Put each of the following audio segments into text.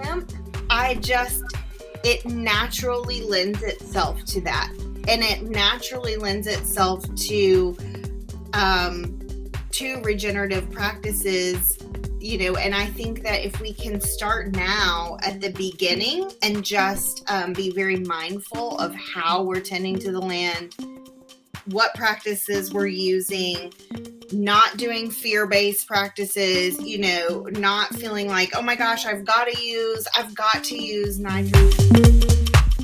hemp, it naturally lends itself to that. And it naturally lends itself to regenerative practices, and I think that if we can start now at the beginning and just be very mindful of how we're tending to the land, what practices we're using, not doing fear-based practices, not feeling like, oh my gosh, I've got to use nitrogen.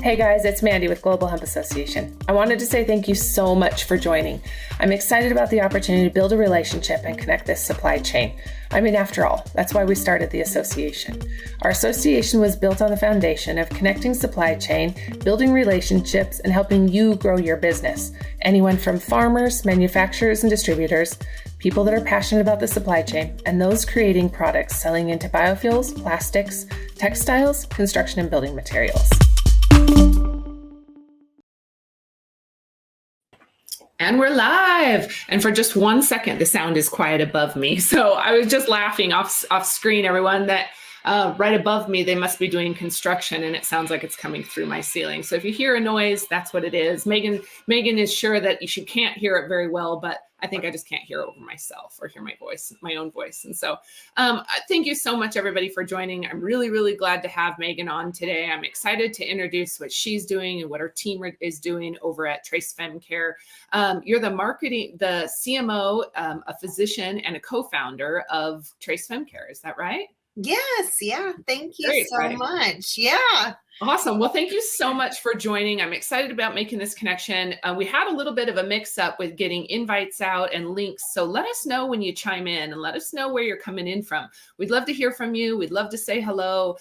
Hey guys, it's Mandy with Global Hemp Association. I wanted to say thank you so much for joining. I'm excited about the opportunity to build a relationship and connect this supply chain. I mean, after all, that's why we started the association. Our association was built on the foundation of connecting supply chain, building relationships, and helping you grow your business. Anyone from farmers, manufacturers, and distributors, people that are passionate about the supply chain, and those creating products selling into biofuels, plastics, textiles, construction, and building materials. And we're live. And for just 1 second, the sound is quiet above me. So I was just laughing off screen, everyone, that right above me, they must be doing construction and it sounds like it's coming through my ceiling. So if you hear a noise, that's what it is. Megan is sure that you can't hear it very well, but I think I just can't hear over myself or hear my own voice. And so thank you so much, everybody, for joining. I'm really, really glad to have Megan on today. I'm excited to introduce what she's doing and what her team is doing over at Trace Femcare. You're the CMO, a physician, and a co-founder of Trace Femcare. Is that right? Yes. Yeah. Thank you so much. Yeah. Awesome. Well, thank you so much for joining. I'm excited about making this connection. We had a little bit of a mix up with getting invites out and links. So let us know when you chime in and let us know where you're coming in from. We'd love to hear from you. We'd love to say hello.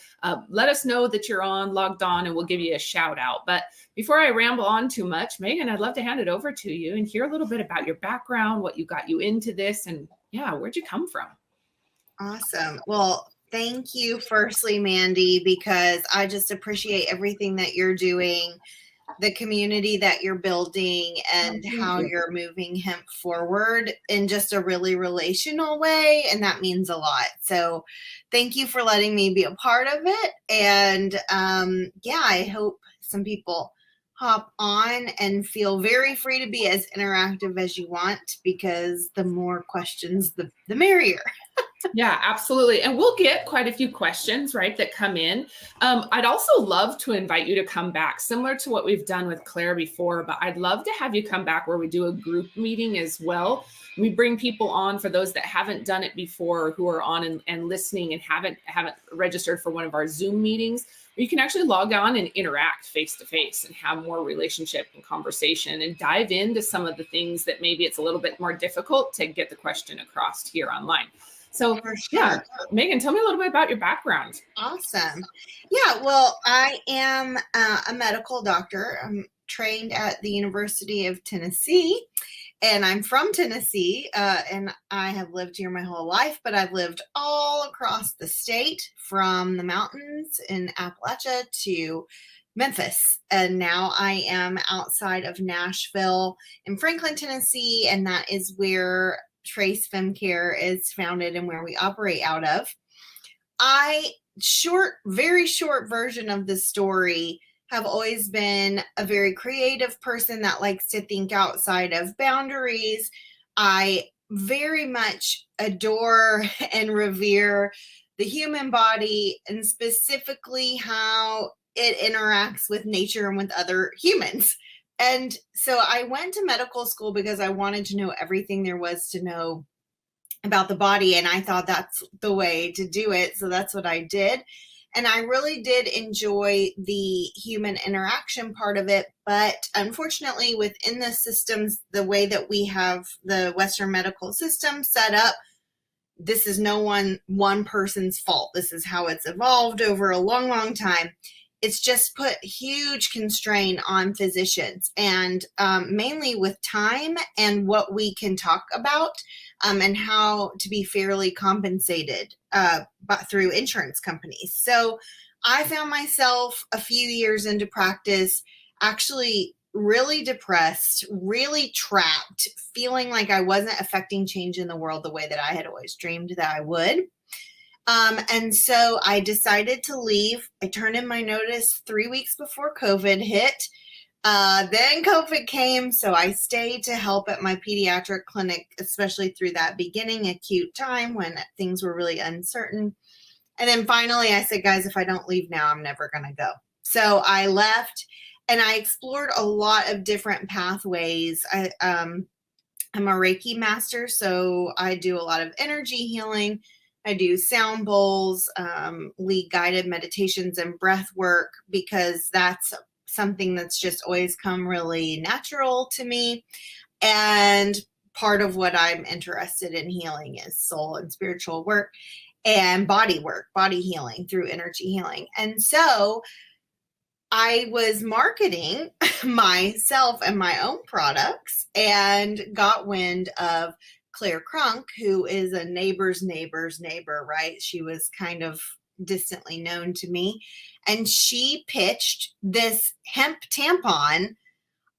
Let us know that you're logged on, and we'll give you a shout out. But before I ramble on too much, Megan, I'd love to hand it over to you and hear a little bit about your background, what got you into this, and where'd you come from? Awesome. Well, thank you, firstly, Mandy, because I just appreciate everything that you're doing, the community that you're building, and how you're moving hemp forward in just a really relational way. And that means a lot. So thank you for letting me be a part of it. And I hope some people hop on and feel very free to be as interactive as you want, because the more questions, the merrier. Yeah, absolutely. And we'll get quite a few questions, right, that come in. I'd also love to invite you to come back, similar to what we've done with Claire before, but I'd love to have you come back where we do a group meeting as well. We bring people on, for those that haven't done it before, who are on and listening and haven't registered for one of our Zoom meetings. You can actually log on and interact face to face and have more relationship and conversation and dive into some of the things that maybe it's a little bit more difficult to get the question across here online. So, Megan, tell me a little bit about your background. Awesome. Yeah, well, I am a medical doctor. I'm trained at the University of Tennessee, and I'm from Tennessee, and I have lived here my whole life, but I've lived all across the state, from the mountains in Appalachia to Memphis. And now I am outside of Nashville in Franklin, Tennessee, and that is where Trace Femcare is founded and where we operate out of. Very short version of the story, have always been a very creative person that likes to think outside of boundaries. I very much adore and revere the human body, and specifically how it interacts with nature and with other humans. And so I went to medical school because I wanted to know everything there was to know about the body. And I thought that's the way to do it. So that's what I did. And I really did enjoy the human interaction part of it. But unfortunately, within the systems, the way that we have the Western medical system set up, this is no one person's fault. This is how it's evolved over a long, long time. It's just put huge constraint on physicians, and mainly with time and what we can talk about, and how to be fairly compensated through insurance companies. So I found myself a few years into practice actually really depressed, really trapped, feeling like I wasn't affecting change in the world the way that I had always dreamed that I would. And so I decided to leave. I turned in my notice 3 weeks before COVID hit. Then COVID came, so I stayed to help at my pediatric clinic, especially through that beginning acute time when things were really uncertain. And then finally I said, guys, if I don't leave now, I'm never going to go. So I left and I explored a lot of different pathways. I'm a Reiki Master, so I do a lot of energy healing. I do sound bowls, lead guided meditations and breath work, because that's something that's just always come really natural to me. And part of what I'm interested in healing is soul and spiritual work and body work, body healing through energy healing. And so I was marketing myself and my own products and got wind of Claire Crunk, who is a neighbor's neighbor, right? She was kind of distantly known to me. And she pitched this hemp tampon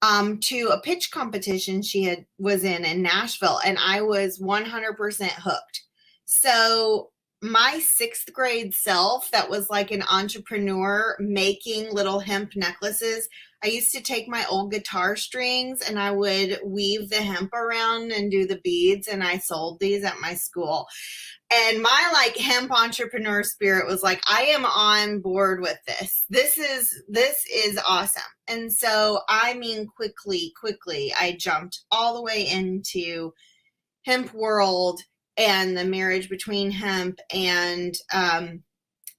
to a pitch competition she was in Nashville. And I was 100% hooked. So my 6th grade self that was like an entrepreneur making little hemp necklaces, I used to take my old guitar strings and I would weave the hemp around and do the beads, and I sold these at my school. And my like hemp entrepreneur spirit was like, I am on board with this. This is awesome. And so, I mean, quickly, I jumped all the way into hemp world and the marriage between hemp and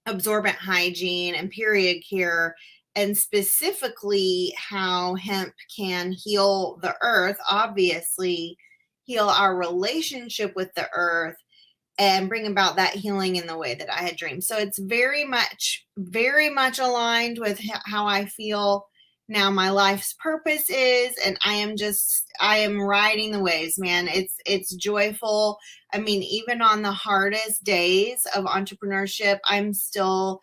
absorbent hygiene and period care, and specifically how hemp can heal the earth, obviously heal our relationship with the earth, and bring about that healing in the way that I had dreamed. So it's very much aligned with how I feel now my life's purpose is. And I am riding the waves, man. It's joyful. I mean, even on the hardest days of entrepreneurship, I'm still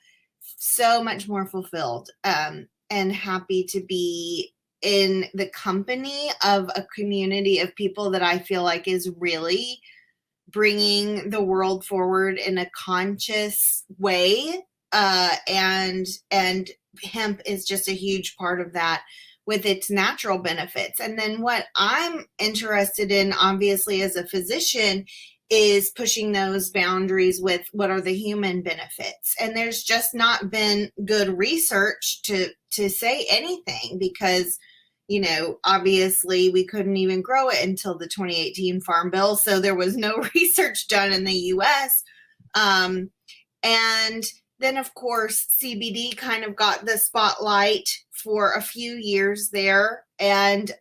so much more fulfilled and happy to be in the company of a community of people that I feel like is really bringing the world forward in a conscious way. And hemp is just a huge part of that with its natural benefits. And then what I'm interested in, obviously, as a physician, is pushing those boundaries with what are the human benefits. And there's just not been good research to say anything, because obviously we couldn't even grow it until the 2018 Farm Bill. So there was no research done in the US. And then, of course, CBD kind of got the spotlight for a few years there. And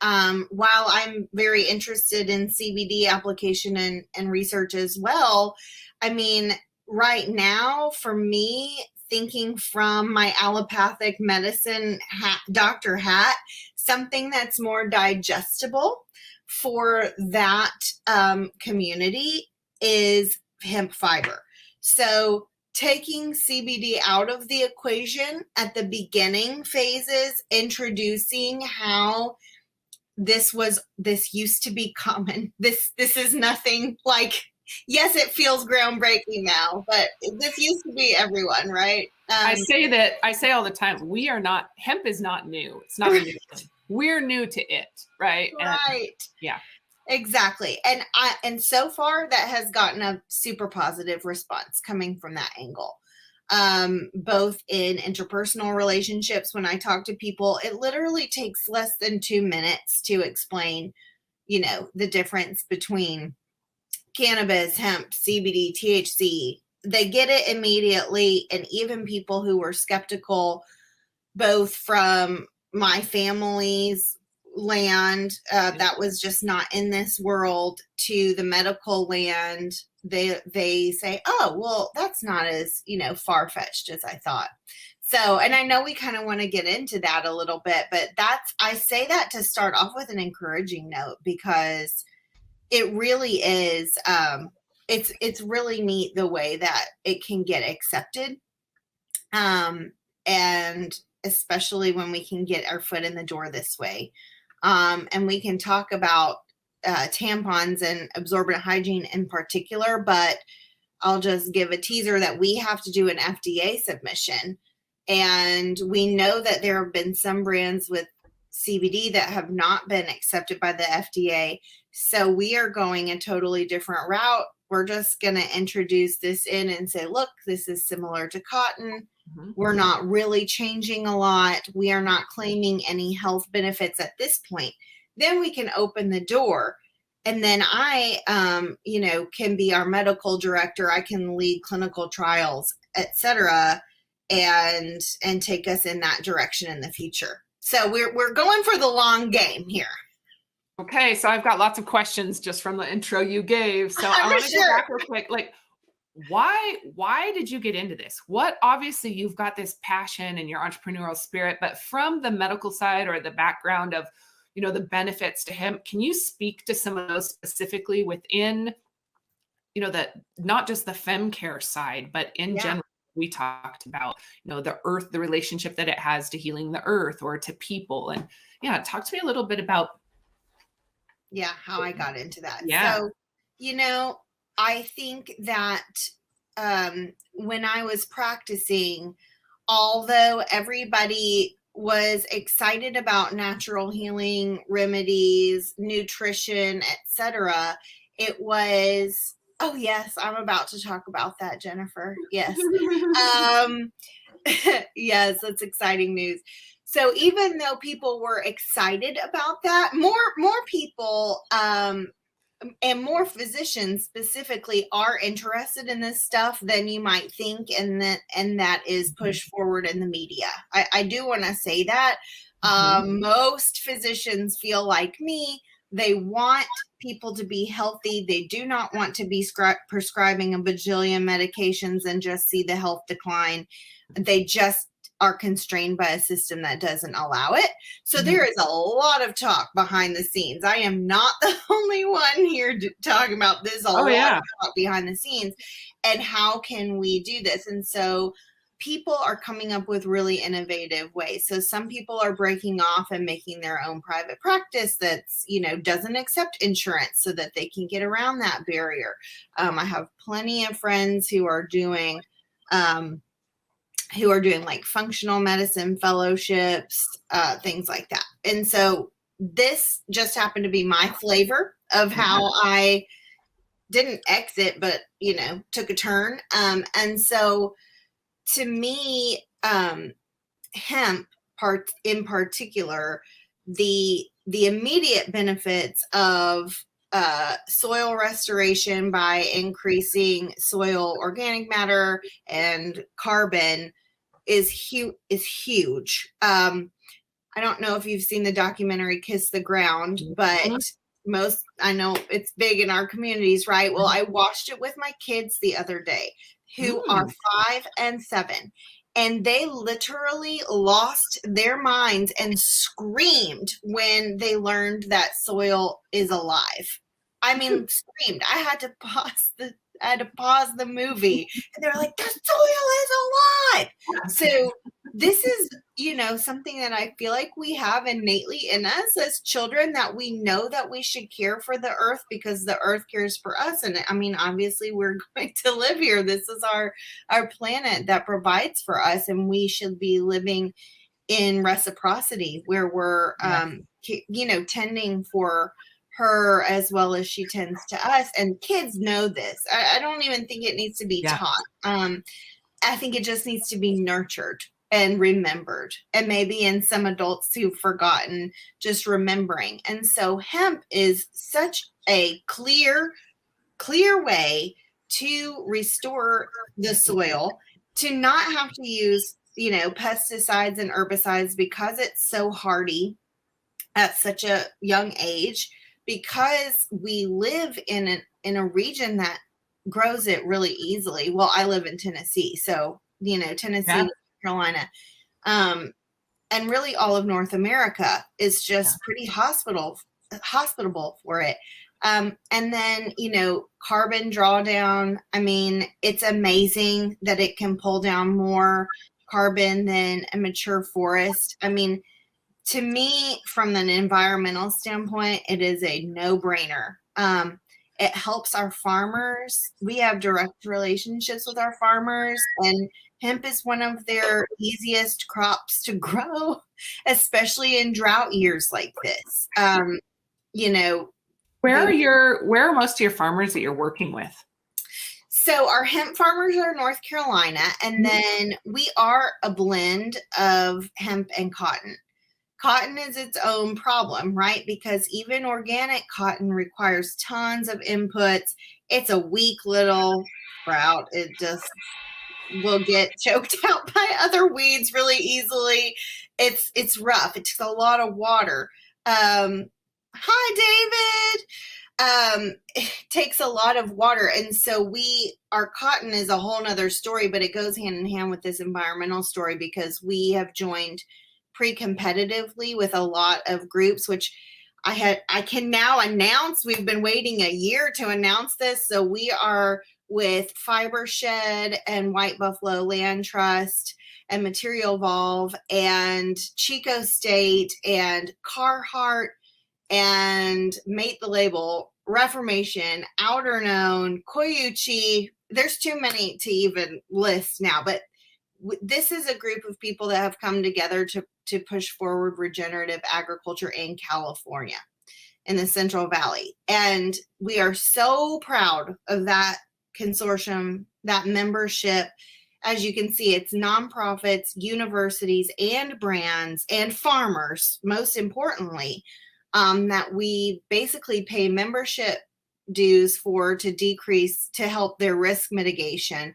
while I'm very interested in CBD application and research as well, I mean, right now, for me, thinking from my allopathic medicine doctor hat, something that's more digestible for that community is hemp fiber. So taking CBD out of the equation at the beginning phases, introducing how this used to be common. This is nothing like, yes, it feels groundbreaking now, but this used to be everyone, right? I say all the time, hemp is not new. It's not a new thing. We're new to it, right? Right. Yeah. Exactly. And so far that has gotten a super positive response coming from that angle. Both in interpersonal relationships, when I talk to people, it literally takes less than 2 minutes to explain, the difference between cannabis, hemp, CBD, THC. They get it immediately. And even people who were skeptical, both from my family's land that was just not in this world to the medical land, they say, oh, well, that's not as far-fetched as I thought. So, and I know we kind of want to get into that a little bit, but I say that to start off with an encouraging note, because it really is it's really neat the way that it can get accepted, and especially when we can get our foot in the door this way. And we can talk about tampons and absorbent hygiene in particular, but I'll just give a teaser that we have to do an FDA submission. And we know that there have been some brands with CBD that have not been accepted by the FDA. So we are going a totally different route. We're just going to introduce this in and say, look, this is similar to cotton. Mm-hmm. We're not really changing a lot. We are not claiming any health benefits at this point. Then we can open the door. And then I, can be our medical director. I can lead clinical trials, et cetera, and take us in that direction in the future. So we're going for the long game here. Okay, so I've got lots of questions just from the intro you gave. So I want to go back real quick. Like, why did you get into this? Obviously you've got this passion and your entrepreneurial spirit, but from the medical side or the background of, the benefits to hemp, can you speak to some of those specifically within, that not just the femcare side, but in general? We talked about, the earth, the relationship that it has to healing the earth or to people. And talk to me a little bit about how I got into that. Yeah. So, I think that when I was practicing, although everybody was excited about natural healing remedies, nutrition, etc., it was, oh yes, I'm about to talk about that, Jennifer. Yes. Yes, that's exciting news. So even though people were excited about that, more people and more physicians specifically are interested in this stuff than you might think, and that is pushed forward in the media. I do want to say that most physicians feel like me. They want people to be healthy. They do not want to be prescribing a bajillion medications and just see the health decline. They just are constrained by a system that doesn't allow it. So there is a lot of talk behind the scenes. I am not the only one here talking about this. A lot of talk behind the scenes. And how can we do this? And so people are coming up with really innovative ways. So some people are breaking off and making their own private practice that's, doesn't accept insurance so that they can get around that barrier. I have plenty of friends who are doing like functional medicine fellowships, things like that. And so this just happened to be my flavor of how I didn't exit, but, took a turn. And so to me, hemp in particular, the immediate benefits of soil restoration by increasing soil organic matter and carbon is huge. I don't know if you've seen the documentary Kiss the Ground, but I know it's big in our communities, right? Well, I watched it with my kids the other day who are 5 and 7. And they literally lost their minds and screamed when they learned that soil is alive. I mean, screamed. I had to pause the movie. And they're like, the soil is alive. So this is, something that I feel like we have innately in us as children, that we know that we should care for the earth because the earth cares for us. And I mean, obviously we're going to live here. This is our planet that provides for us, and we should be living in reciprocity where we're, tending for her as well as she tends to us. And kids know this. I don't even think it needs to be taught. I think it just needs to be nurtured and remembered, and maybe in some adults who've forgotten, just remembering. And so hemp is such a clear way to restore the soil, to not have to use, pesticides and herbicides because it's so hardy at such a young age, because we live in a region that grows it really easily. Well, I live in Tennessee, so, Tennessee, Carolina, and really all of North America is just pretty hospitable for it. And then, carbon drawdown. I mean, it's amazing that it can pull down more carbon than a mature forest. I mean, to me, from an environmental standpoint, it is a no-brainer. It helps our farmers. We have direct relationships with our farmers, and hemp is one of their easiest crops to grow, especially in drought years like this. You know, Where are most of your farmers that you're working with? so our hemp farmers are North Carolina, and then we are a blend of hemp and cotton. Cotton is its own problem, right? Because even organic cotton requires tons of inputs. It's a weak little sprout. It just will get choked out by other weeds really easily. It's rough. It takes a lot of water. Hi, David. It takes a lot of water, and so our cotton is a whole nother story, but it goes hand in hand with this environmental story because we have joined pre-competitively with a lot of groups, which I can now announce. We've been waiting a year to announce this. So we are with Fiber Shed and White Buffalo Land Trust and Material Evolve and Chico State and Carhartt and Mate the Label, Reformation, Outer Known, Koyuchi. There's too many to even list now, but this is a group of people that have come together to push forward regenerative agriculture in California, in the Central Valley. And we are so proud of that consortium, that membership. As you can see, it's nonprofits, universities, and brands, and farmers, most importantly, that we basically pay membership dues for to help their risk mitigation.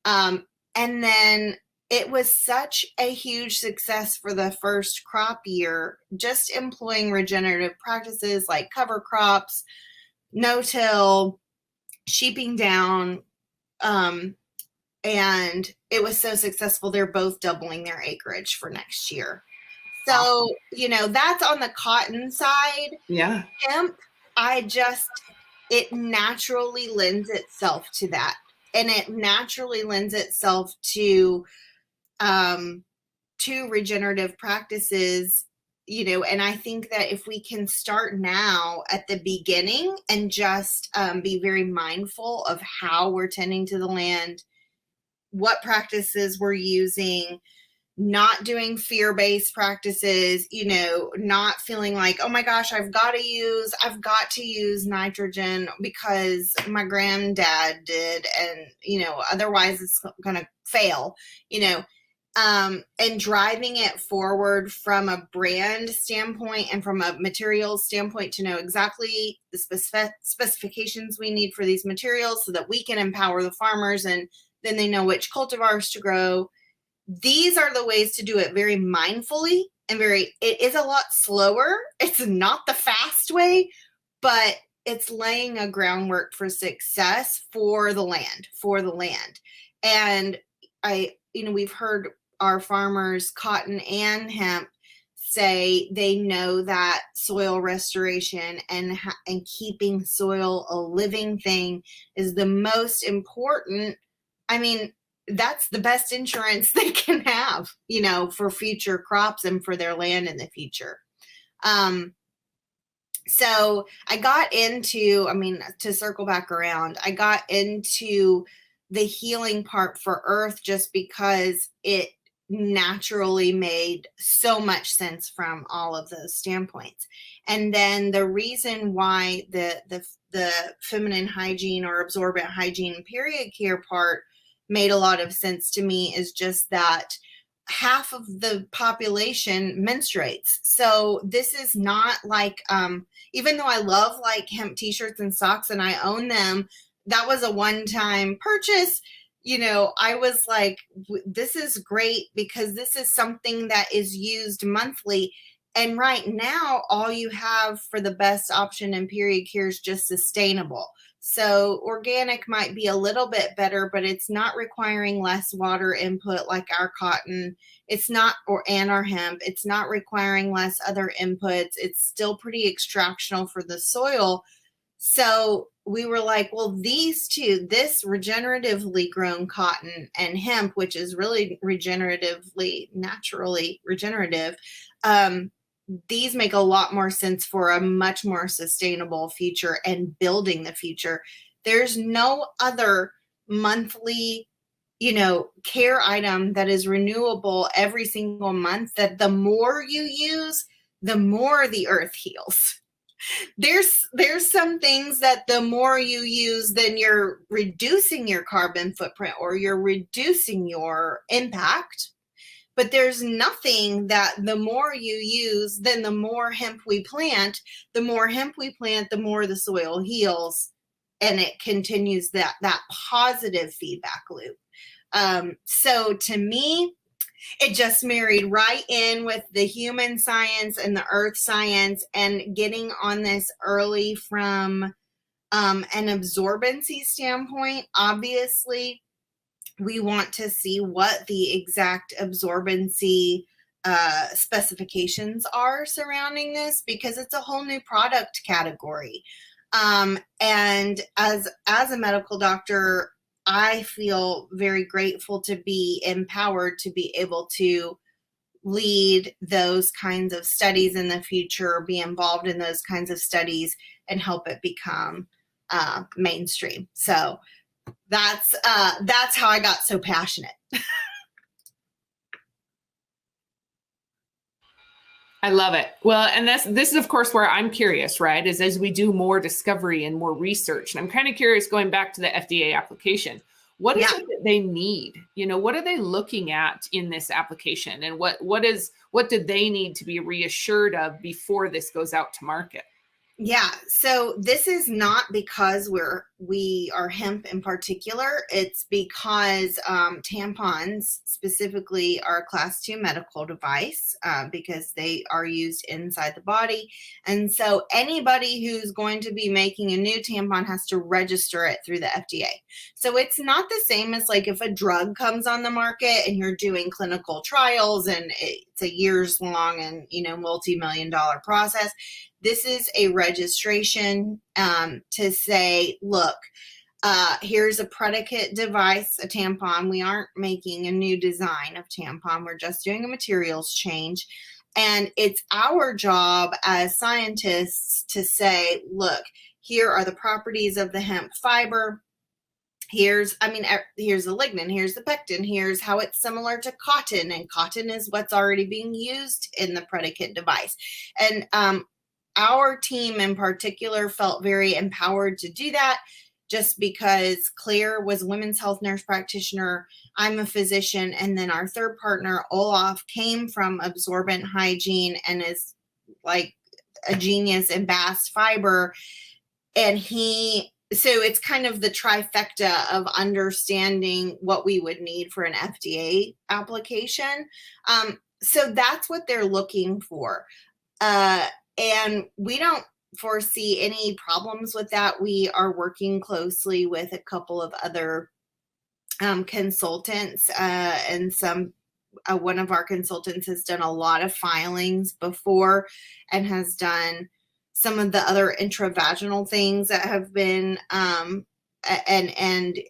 And then it was such a huge success for the first crop year, just employing regenerative practices like cover crops, no-till, sheeping down, and it was so successful. They're both doubling their acreage for next year. So, that's on the cotton side. Yeah. Hemp, it naturally lends itself to that. And it naturally lends itself to regenerative practices, and I think that if we can start now at the beginning and just be very mindful of how we're tending to the land, what practices we're using, not doing fear-based practices, not feeling like, oh my gosh, I've got to use nitrogen because my granddad did, and, otherwise it's going to fail, and driving it forward from a brand standpoint and from a materials standpoint to know exactly the specifications we need for these materials so that we can empower the farmers, and then they know which cultivars to grow. These are the ways to do it very mindfully and it is a lot slower. It's not the fast way, but it's laying a groundwork for success for the land. And we've heard our farmers, cotton and hemp, say they know that soil restoration and keeping soil a living thing is the most important. That's the best insurance they can have, for future crops and for their land in the future. So I got into, to circle back around, I got into the healing part for Earth just because it naturally made so much sense from all of those standpoints. And then the reason why the feminine hygiene or absorbent hygiene period care part made a lot of sense to me is just that half of the population menstruates. So this is not like, even though I love like hemp t-shirts and socks and I own them, that was a one-time purchase. I was like, this is great because this is something that is used monthly. And right now, all you have for the best option in period care is just sustainable. So organic might be a little bit better, but it's not requiring less water input like our cotton. It's not, and our hemp. It's not requiring less other inputs. It's still pretty extractional for the soil. So we were like, well, these two, this regeneratively grown cotton and hemp, which is really naturally regenerative, these make a lot more sense for a much more sustainable future and building the future. There's no other monthly, care item that is renewable every single month, that the more you use, the more the earth heals. There's some things that the more you use, then you're reducing your carbon footprint or you're reducing your impact. But there's nothing that the more you use, then the more hemp we plant, the more the soil heals, and it continues that positive feedback loop. So to me, it just married right in with the human science and the earth science, and getting on this early from an absorbency standpoint. Obviously, we want to see what the exact absorbency specifications are surrounding this, because it's a whole new product category. And as a medical doctor, I feel very grateful to be empowered to be able to lead those kinds of studies in the future, be involved in those kinds of studies, and help it become mainstream. So that's how I got so passionate. I love it. Well, and this is of course where I'm curious, right? Is as we do more discovery and more research, and I'm kind of curious, going back to the FDA application, what is it that they need? What are they looking at in this application, and what do they need to be reassured of before this goes out to market? Yeah, so this is not because we are hemp in particular. It's because tampons specifically are a class 2 medical device, because they are used inside the body. And so anybody who's going to be making a new tampon has to register it through the FDA. So it's not the same as like if a drug comes on the market and you're doing clinical trials and it's a years long and, multi-million-dollar process. This is a registration to say, look, here's a predicate device, a tampon. We aren't making a new design of tampon. We're just doing a materials change. And it's our job as scientists to say, look, here are the properties of the hemp fiber. Here's the lignin, here's the pectin, here's how it's similar to cotton. And cotton is what's already being used in the predicate device. And our team in particular felt very empowered to do that, just because Claire was a women's health nurse practitioner. I'm a physician. And then our third partner, Olaf, came from absorbent hygiene and is like a genius in bast fiber. And so it's kind of the trifecta of understanding what we would need for an FDA application. So that's what they're looking for. And we don't foresee any problems with that. We are working closely with a couple of other consultants, and one of our consultants has done a lot of filings before and has done some of the other intravaginal things that have been and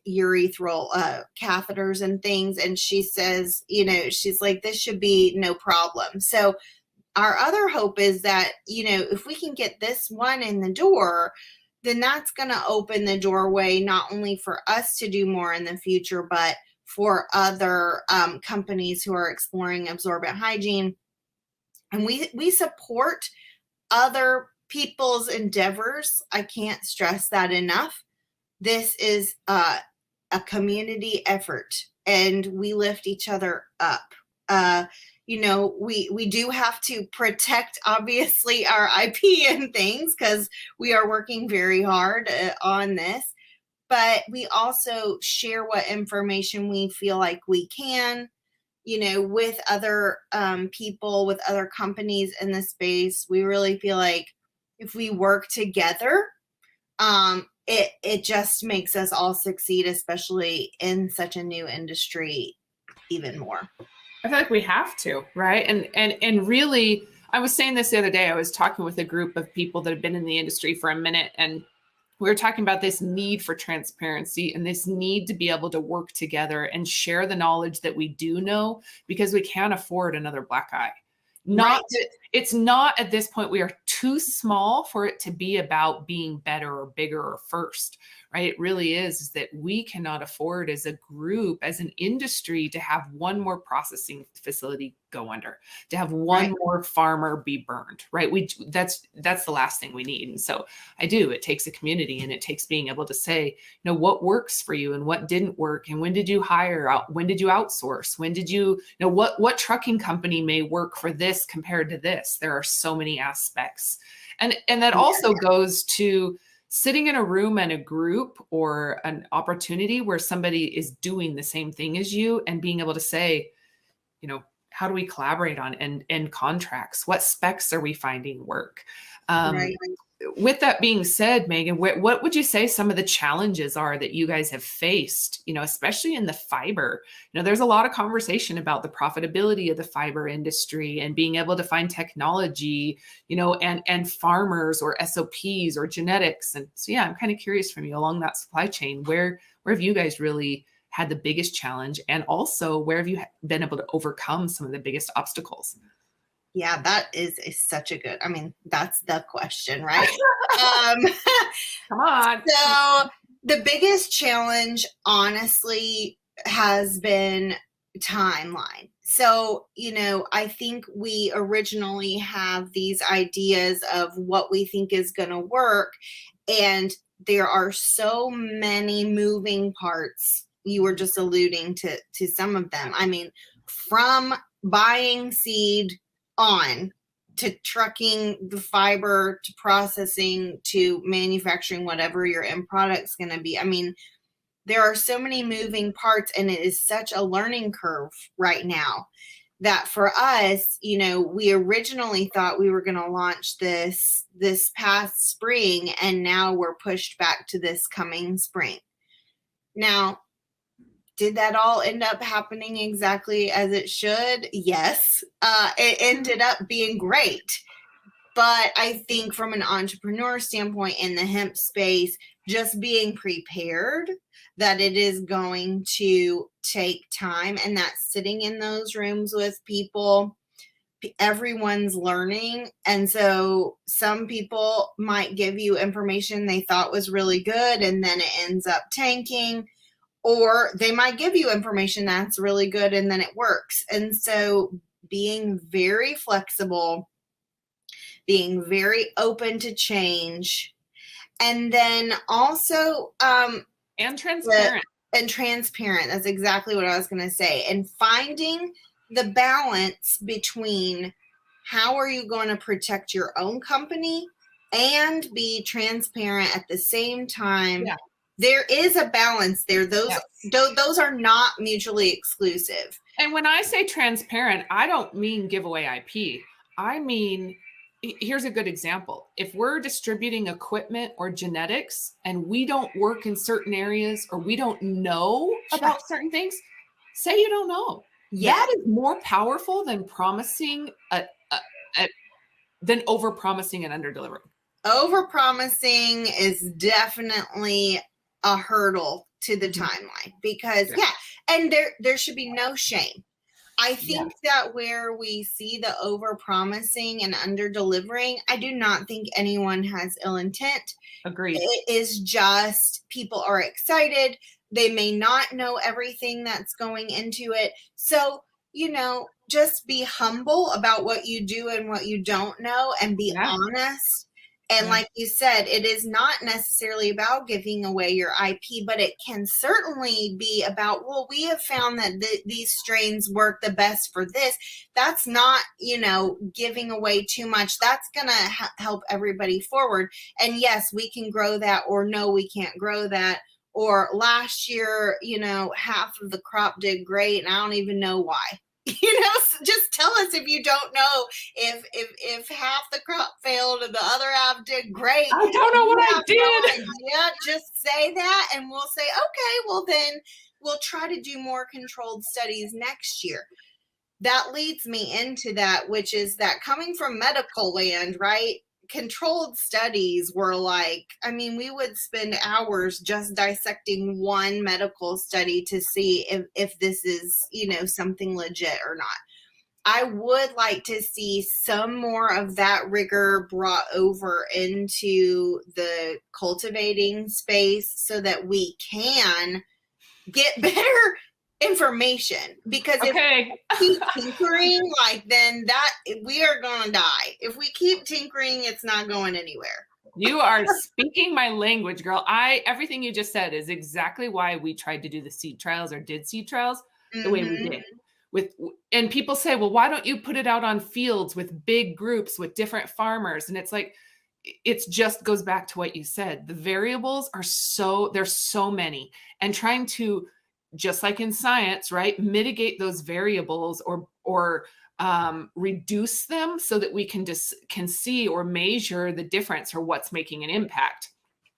urethral catheters and things. And she says, she's like, this should be no problem. So our other hope is that, if we can get this one in the door, then that's going to open the doorway not only for us to do more in the future, but for other companies who are exploring absorbent hygiene. And we support other people's endeavors. I can't stress that enough. This is a community effort, and we lift each other up. We do have to protect, obviously, our IP and things, because we are working very hard on this. But we also share what information we feel like we can, with other people, with other companies in the space. We really feel like if we work together, it just makes us all succeed, especially in such a new industry, even more. I feel like we have to, right? And really, I was saying this the other day. I was talking with a group of people that have been in the industry for a minute, and we were talking about this need for transparency and this need to be able to work together and share the knowledge that we do know, because we can't afford another black eye. Not it's not at this point, we are too small for it to be about being better or bigger or first, right? It really is that we cannot afford as a group, as an industry, to have one more processing facility go under, to have one more farmer be burned, right? That's the last thing we need. And so it takes a community, and it takes being able to say, what works for you and what didn't work, and when did you hire out, when did you outsource, when did you, what trucking company may work for this compared to this. There are so many aspects. And that also goes to sitting in a room and a group or an opportunity where somebody is doing the same thing as you, and being able to say, how do we collaborate on and contracts? What specs are we finding work? With that being said, Megan, what would you say some of the challenges are that you guys have faced, especially in the fiber? There's a lot of conversation about the profitability of the fiber industry and being able to find technology, and farmers or SOPs or genetics. And so, I'm kind of curious from you along that supply chain, where have you guys really had the biggest challenge? And also, where have you been able to overcome some of the biggest obstacles? Yeah, that is such a good, that's the question, right? Come on. So the biggest challenge, honestly, has been timeline. So, I think we originally have these ideas of what we think is going to work, and there are so many moving parts. You were just alluding to some of them. From buying seed on to trucking the fiber to processing to manufacturing whatever your end product's going to be. There are so many moving parts, and it is such a learning curve right now that for us, we originally thought we were going to launch this past spring, and now we're pushed back to this coming spring. Now, did that all end up happening exactly as it should? Yes. It ended up being great. But I think from an entrepreneur standpoint in the hemp space, just being prepared that it is going to take time, and that sitting in those rooms with people, everyone's learning. And so some people might give you information they thought was really good, and then it ends up tanking. Or they might give you information that's really good and then it works. And so being very flexible, being very open to change, and then also and transparent. That's exactly what I was going to say. And finding the balance between how are you going to protect your own company and be transparent at the same time. Yeah. There is a balance there. Those are not mutually exclusive. And when I say transparent, I don't mean give away IP. I mean, here's a good example. If we're distributing equipment or genetics and we don't work in certain areas, or we don't know about certain things, say you don't know. Yeah. That is more powerful than promising than over promising and under delivering. Over promising is definitely a hurdle to the timeline, because and there should be no shame. I think that where we see the over promising and under delivering, I do not think anyone has ill intent. Agreed. It is just people are excited. They may not know everything that's going into it. So, just be humble about what you do and what you don't know, and be honest. And like you said, it is not necessarily about giving away your IP, but it can certainly be about, well, we have found that these strains work the best for this. That's not, giving away too much. That's going to help everybody forward. And yes, we can grow that, or no, we can't grow that. Or last year, half of the crop did great, and I don't even know why. Just tell us if you don't know if half the crop failed and the other half did great. I don't know what I did. Yeah, just say that, and we'll say, okay, well then we'll try to do more controlled studies next year. That leads me into that, which is that coming from medical land, right? Controlled studies were like, we would spend hours just dissecting one medical study to see if this is, something legit or not. I would like to see some more of that rigor brought over into the cultivating space so that we can get better information. Because if Okay. we keep tinkering, like, then that we are going to die. If we keep tinkering, it's not going anywhere. You are speaking my language, girl. Everything you just said is exactly why we tried to do the seed trials or did seed trials the way we did. And people say, well, why don't you put it out on fields with big groups with different farmers? And it's like, it just goes back to what you said. The variables are there's so many, and trying to, just like in science, right, mitigate those variables or reduce them so that we can see or measure the difference or what's making an impact.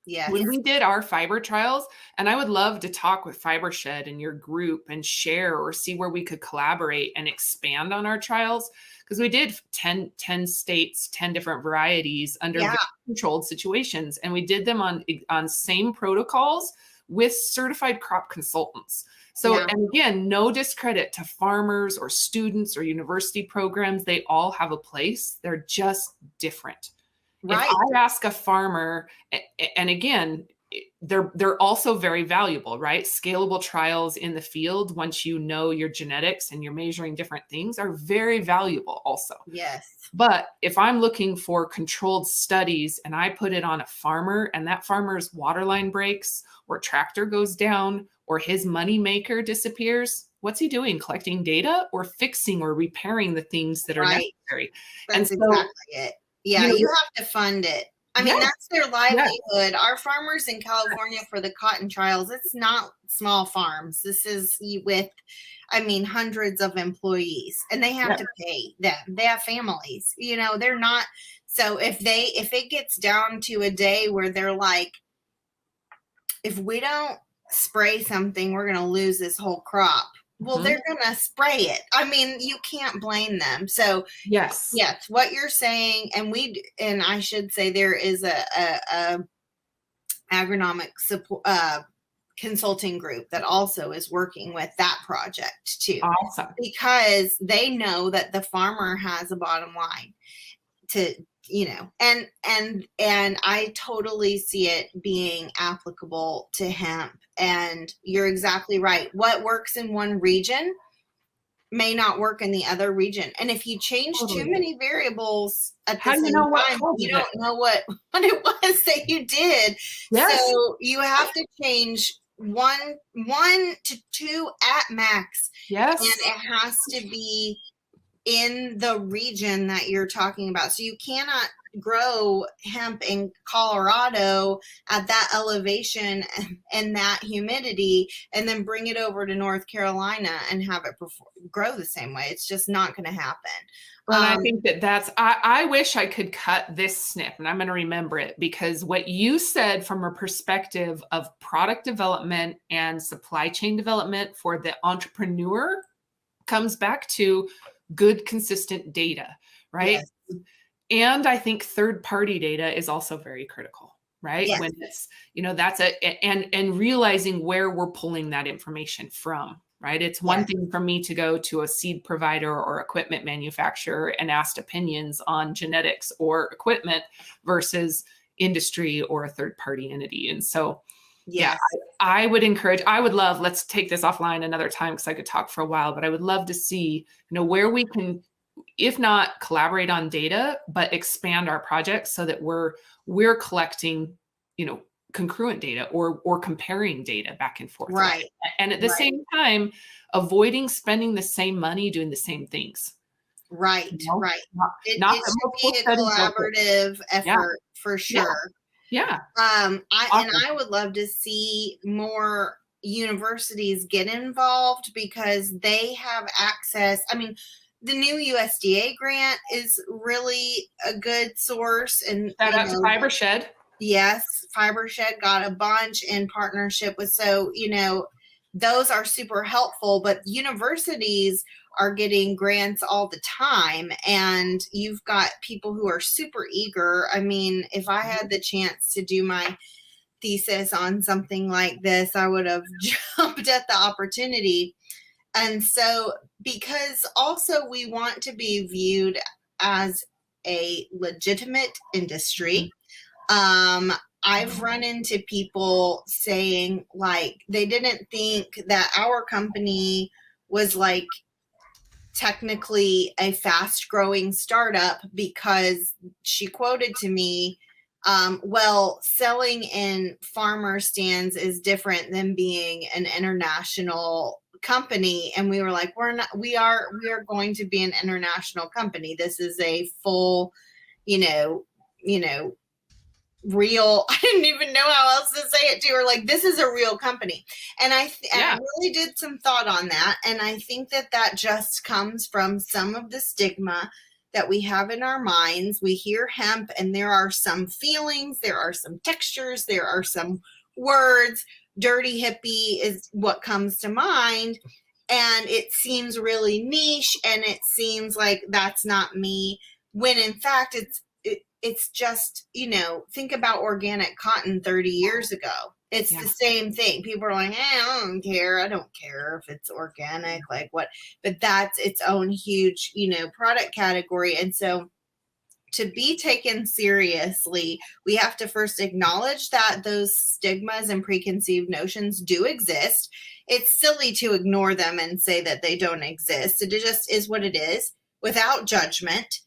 Yes. When we did our fiber trials, and I would love to talk with FiberShed and your group and share or see where we could collaborate and expand on our trials, because we did 10 states, 10 different varieties under controlled situations, and we did them on same protocols with certified crop consultants. So, and again, no discredit to farmers or students or university programs. They all have a place. They're just different. Right. If I ask a farmer, and again, they're also very valuable, right? Scalable trials in the field, once you know your genetics and you're measuring different things, are very valuable also. Yes. But if I'm looking for controlled studies and I put it on a farmer and that farmer's water line breaks or tractor goes down or his money maker disappears, what's he doing? Collecting data or fixing or repairing the things that are necessary? That's exactly it. Yeah, you have to fund it. I mean, that's their livelihood. Our farmers in California for the cotton trials, it's not small farms. This is with, hundreds of employees, and they have to pay them. They have families, they're not. So if it gets down to a day where they're like, if we don't spray something, we're going to lose this whole crop. Well, they're going to spray it. You can't blame them. So yes, what you're saying, and I should say there is a agronomic support, consulting group that also is working with that project too. Awesome. Because they know that the farmer has a bottom line to, and I totally see it being applicable to hemp. And you're exactly right. What works in one region may not work in the other region. And if you change too many variables at the same time, you don't know what it was that you did. Yes. So you have to change one to two at max. Yes. And it has to be in the region that you're talking about. So you cannot grow hemp in Colorado at that elevation and that humidity and then bring it over to North Carolina and have it grow the same way. It's just not going to happen. Well, I think I wish I could cut this snip, and I'm going to remember it, because what you said from a perspective of product development and supply chain development for the entrepreneur comes back to good, consistent data, right? Yes. And I think third-party data is also very critical, right? Yes. When it's, that's and realizing where we're pulling that information from, right? It's one thing for me to go to a seed provider or equipment manufacturer and ask opinions on genetics or equipment versus industry or a third-party entity. And so, I would love, let's take this offline another time because I could talk for a while, but I would love to see, where we can, if not collaborate on data, but expand our projects so that we're collecting, congruent data or comparing data back and forth. Right. And at the same time, avoiding spending the same money doing the same things. Right. Right. It should be a collaborative effort for sure. Yeah. Awesome. I would love to see more universities get involved because they have access. The new USDA grant is really a good source. And shout out to FiberShed. Yes, FiberShed got a bunch in partnership with. So, those are super helpful, but universities are getting grants all the time, and you've got people who are super eager. If I had the chance to do my thesis on something like this, I would have jumped at the opportunity. And so, because also we want to be viewed as a legitimate industry, I've run into people saying like they didn't think that our company was like technically a fast growing startup because she quoted to me, well, selling in farmer stands is different than being an international company. And we were like, we are going to be an international company. This is a full, you know, real, I didn't even know how else to say it to her, like, this is a real company. And I really did some thought on that, and I think that just comes from some of the stigma that we have in our minds. We hear hemp and there are some feelings, there are some textures, there are some words. Dirty hippie is what comes to mind, and it seems really niche, and it seems like that's not me, when in fact it's just, think about organic cotton 30 years ago. It's the same thing. People are like, I don't care. I don't care if it's organic, like what, but that's its own huge, product category. And so to be taken seriously, we have to first acknowledge that those stigmas and preconceived notions do exist. It's silly to ignore them and say that they don't exist. It just is what it is, without judgment.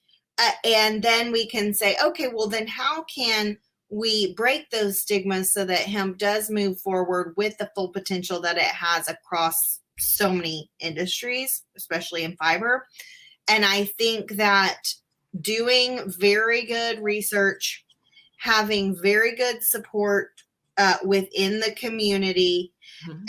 And then we can say, okay, well, then how can we break those stigmas so that hemp does move forward with the full potential that it has across so many industries, especially in fiber? And I think that doing very good research, having very good support within the community,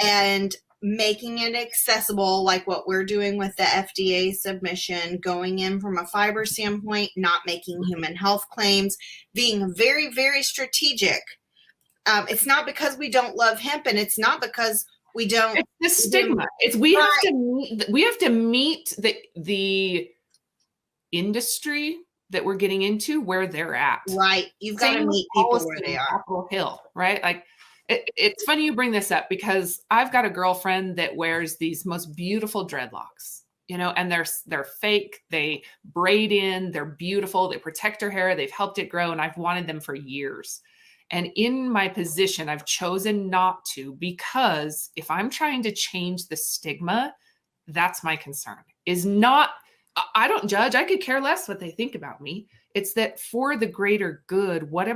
and making it accessible, like what we're doing with the FDA submission, going in from a fiber standpoint, not making human health claims, being very, very strategic. It's not because we don't love hemp, and it's not because we don't. It's the stigma. We have to meet the industry that we're getting into where they're at. Right. You've got to meet people where they are. Capitol Hill, right? Like, it's funny you bring this up because I've got a girlfriend that wears these most beautiful dreadlocks, and they're fake. They braid in, they're beautiful. They protect her hair. They've helped it grow. And I've wanted them for years. And in my position, I've chosen not to, because if I'm trying to change the stigma, that's my concern. I don't judge. I could care less what they think about me. It's that for the greater good, what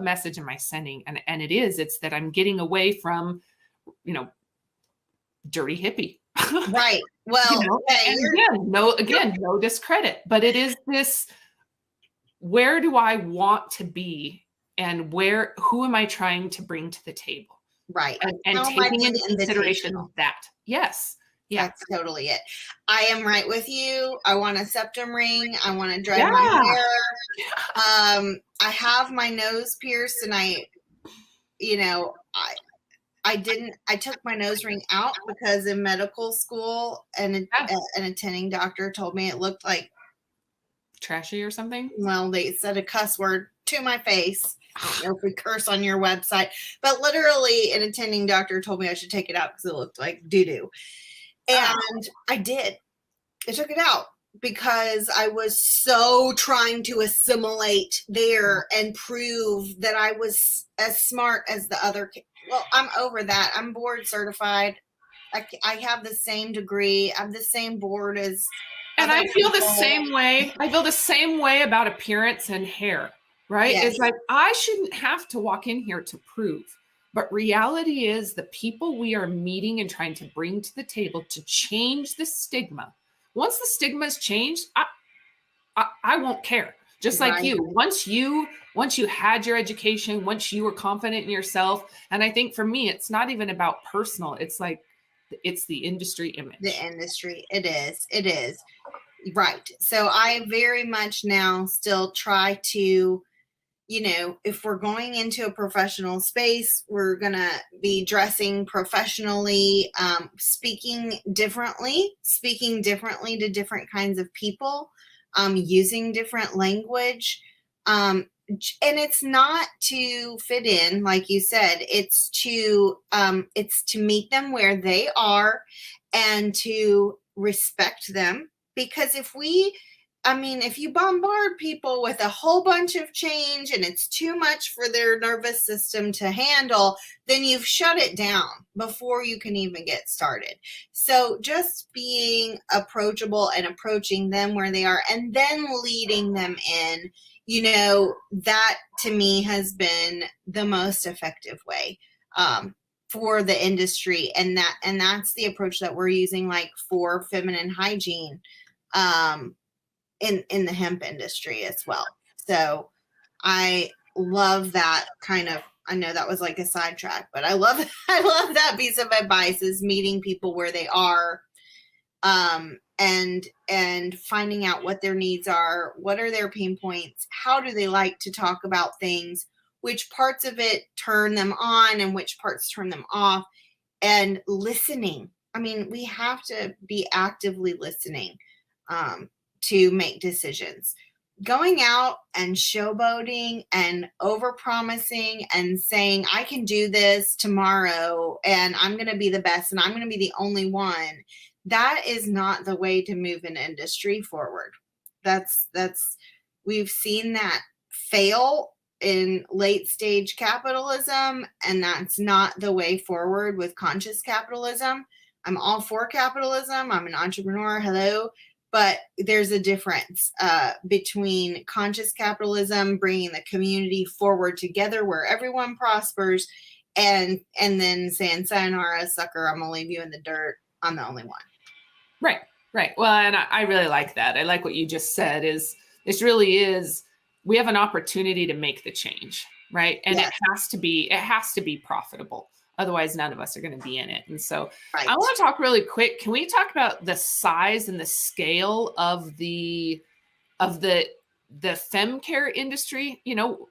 message am I sending? And it's that I'm getting away from, dirty hippie. Right. Well, no discredit, but it is this, where do I want to be, and who am I trying to bring to the table? Right. And taking into consideration that. Yes. Yeah. That's totally it. I am right with you. I want a septum ring. I want to dread my hair. I have my nose pierced, and I took my nose ring out because in medical school an attending doctor told me it looked like trashy or something. Well, they said a cuss word to my face. I don't know if we curse on your website, but literally an attending doctor told me I should take it out because it looked like doo-doo. And I did. I took it out because I was so trying to assimilate there and prove that I was as smart as the other kids. Well, I'm over that. I'm board certified. I have the same degree. I'm the same board as. And I feel the same way. I feel the same way about appearance and hair, right? Yes. It's like, I shouldn't have to walk in here to prove. But reality is, the people we are meeting and trying to bring to the table to change the stigma. Once the stigma is changed, I won't care. Just like you. Once you had your education, once you were confident in yourself, and I think for me, it's not even about personal. It's like, it's the industry image. The industry. It is. Right. So I very much now still try to, if we're going into a professional space, we're going to be dressing professionally, speaking differently to different kinds of people, using different language. And it's not to fit in, like you said, it's to meet them where they are and to respect them. Because if you bombard people with a whole bunch of change and it's too much for their nervous system to handle, then you've shut it down before you can even get started. So just being approachable and approaching them where they are and then leading them in, that to me has been the most effective way for the industry. And that's the approach that we're using, like for feminine hygiene in the hemp industry as well. So I love that I know that was like a sidetrack, but I love that piece of advice, is meeting people where they are, and finding out what their needs are, what are their pain points, how do they like to talk about things, which parts of it turn them on and which parts turn them off, and listening. I mean, we have to be actively listening to make decisions. Going out and showboating and overpromising and saying, I can do this tomorrow and I'm going to be the best and I'm going to be the only one, that is not the way to move an industry forward. We've seen that fail in late stage capitalism, and that's not the way forward with conscious capitalism. I'm all for capitalism. I'm an entrepreneur. Hello. But there's a difference between conscious capitalism, bringing the community forward together where everyone prospers, and then saying, sayonara, sucker, I'm going to leave you in the dirt. I'm the only one. Right. Well, and I really like that. I like what you just said, this really is, we have an opportunity to make the change, right? And yes. it has to be profitable. Otherwise, none of us are going to be in it. And so right. I want to talk really quick. Can we talk about the size and the scale of the femcare industry?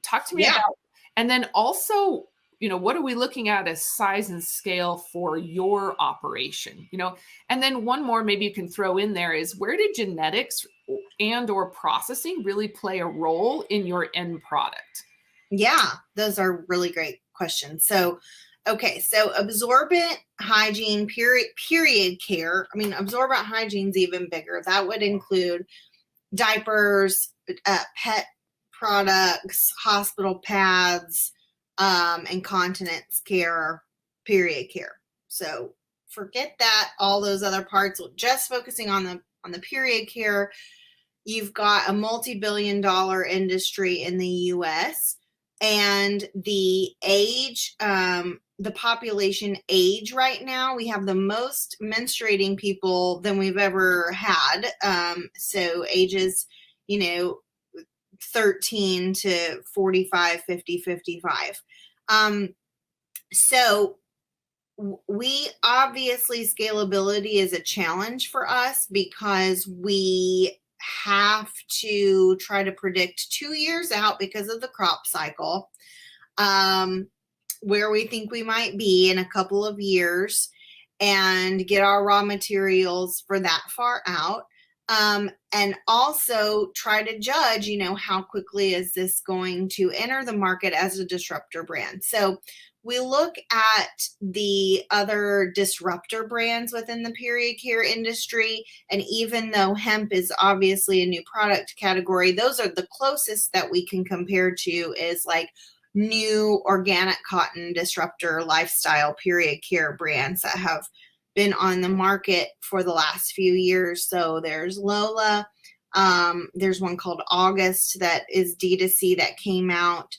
Talk to me about, and then also, what are we looking at as size and scale for your operation? And then one more maybe you can throw in there is, where did genetics and or processing really play a role in your end product? Yeah, those are really great questions. So absorbent hygiene, period care. I mean, absorbent hygiene is even bigger. That would include diapers, pet products, hospital pads, incontinence care, period care. So forget that, all those other parts, just focusing on the period care. You've got a multi-billion-dollar industry in the US, and the age, the population age right now, we have the most menstruating people than we've ever had. So ages, 13 to 45, 50, 55. So we obviously, scalability is a challenge for us because we have to try to predict 2 years out because of the crop cycle, where we think we might be in a couple of years, and get our raw materials for that far out. And also try to judge, how quickly is this going to enter the market as a disruptor brand. So we look at the other disruptor brands within the period care industry. And even though hemp is obviously a new product category, those are the closest that we can compare to, is like new organic cotton disruptor lifestyle period care brands that have been on the market for the last few years. So there's Lola. There's one called August that is D2C that came out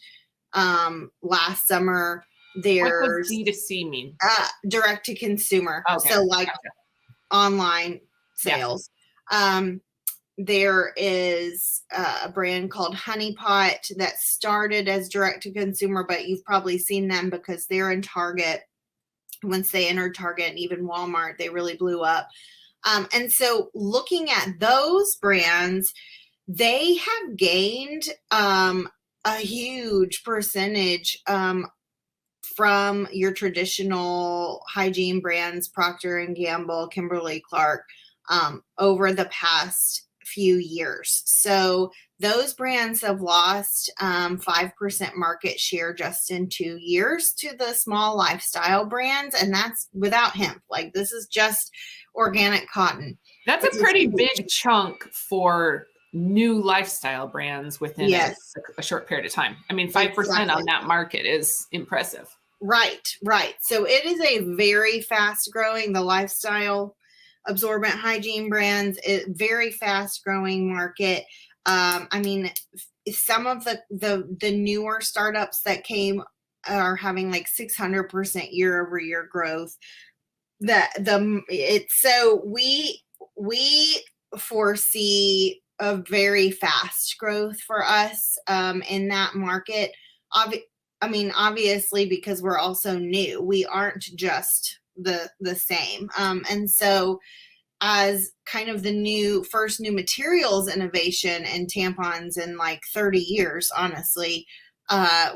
last summer. There's, what does D2C mean? Direct to consumer. Okay. So like online sales. Yeah. There is a brand called Honey Pot that started as direct to consumer, but you've probably seen them because they're in Target. Once they entered Target and even Walmart, they really blew up. And so looking at those brands, they have gained a huge percentage from your traditional hygiene brands, Procter & Gamble, Kimberly-Clark, over the past few years. So those brands have lost 5% market share just in 2 years to the small lifestyle brands. And that's without hemp. Like, this is just organic cotton. That's a pretty big chunk for new lifestyle brands within a short period of time. I mean, 5% on that market is impressive. Right. So it is a very fast growing, the lifestyle absorbent hygiene brands, very fast growing market. I mean, some of the newer startups that came are having like 600% year over year growth. So we foresee a very fast growth for us in that market. Obviously, because we're also new, we aren't just the same. And so as kind of the first new materials innovation in tampons in like 30 years, honestly,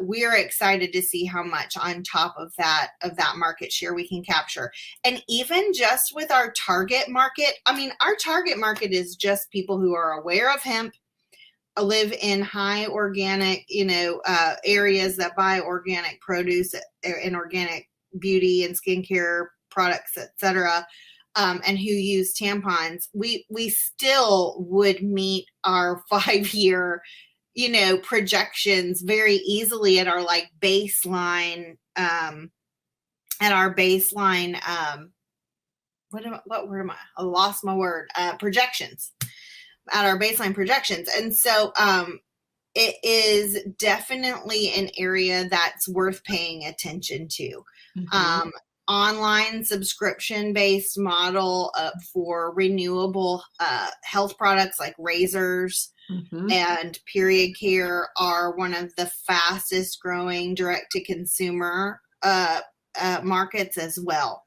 we're excited to see how much on top of that market share we can capture. And even just with our target market, I mean, our target market is just people who are aware of hemp, live in high organic, areas that buy organic produce and organic beauty and skincare products, etc., and who use tampons. We still would meet our 5-year, projections very easily at our like baseline, what word am I? I lost my word. Projections. At our baseline projections. And so it is definitely an area that's worth paying attention to. Mm-hmm. Online subscription-based model for renewable health products like razors and period care are one of the fastest growing direct-to-consumer markets as well.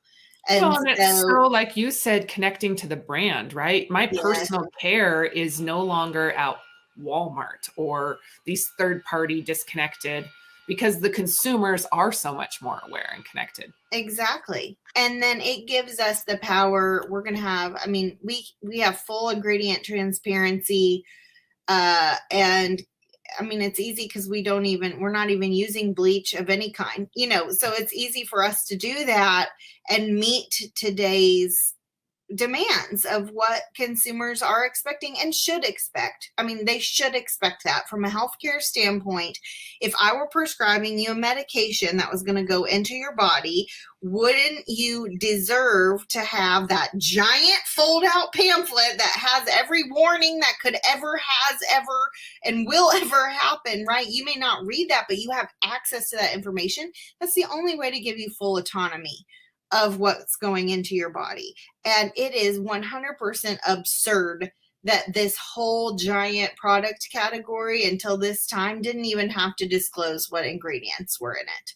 And it's so, like you said, connecting to the brand, right? My personal care is no longer at Walmart or these third-party disconnected, because the consumers are so much more aware and connected. Exactly. And then it gives us the power. We're going to have, we have full ingredient transparency, and it's easy because we're not even using bleach of any kind, so it's easy for us to do that and meet today's demands of what consumers are expecting and should expect. They should expect that from a healthcare standpoint. If I were prescribing you a medication that was going to go into your body, wouldn't you deserve to have that giant fold out pamphlet that has every warning that could ever, has ever, and will ever happen, right? You may not read that, but you have access to that information. That's the only way to give you full autonomy of what's going into your body. And it is 100% absurd that this whole giant product category until this time didn't even have to disclose what ingredients were in it.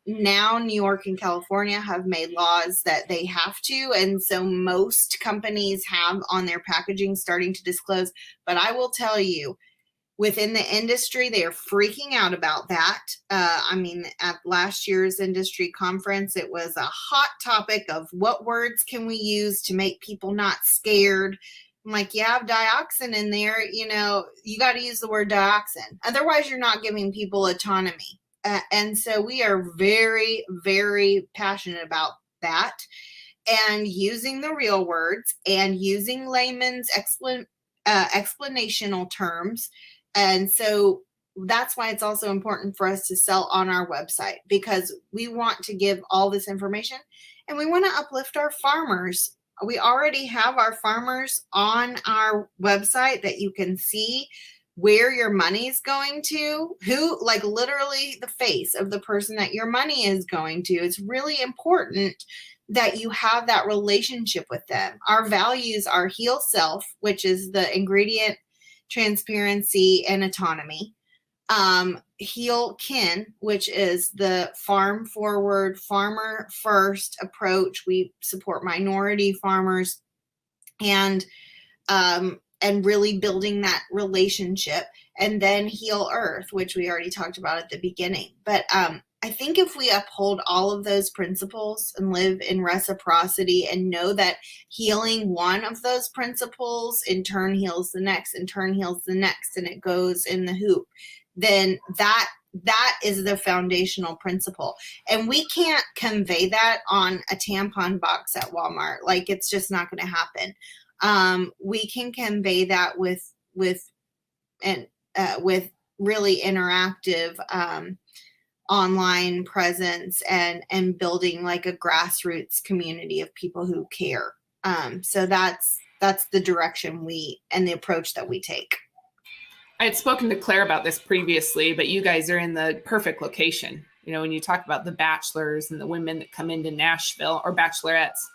Now New York and California have made laws that they have to, and so most companies have on their packaging starting to disclose. But I will tell you, within the industry, they are freaking out about that. At last year's industry conference, it was a hot topic of what words can we use to make people not scared. I'm like, you have dioxin in there, you got to use the word dioxin. Otherwise, you're not giving people autonomy. And so we are very, very passionate about that, and using the real words and using layman's explanational terms. And so that's why it's also important for us to sell on our website, because we want to give all this information and we want to uplift our farmers. We already have our farmers on our website that you can see where your money is going to, who, like literally the face of the person that your money is going to. It's really important that you have that relationship with them. Our values are heal self, which is the ingredient transparency and autonomy. Heal kin, which is the farm forward, farmer first approach. We support minority farmers and really building that relationship. And then heal earth, which we already talked about at the beginning. But I think if we uphold all of those principles and live in reciprocity and know that healing one of those principles in turn heals the next, in turn heals the next, and it goes in the hoop, then that is the foundational principle. And we can't convey that on a tampon box at Walmart. Like, it's just not going to happen. We can convey that with really interactive online presence and building like a grassroots community of people who care. So that's the direction and the approach that we take. I had spoken to Claire about this previously, but you guys are in the perfect location. You know, when you talk about the bachelors and the women that come into Nashville, or bachelorettes,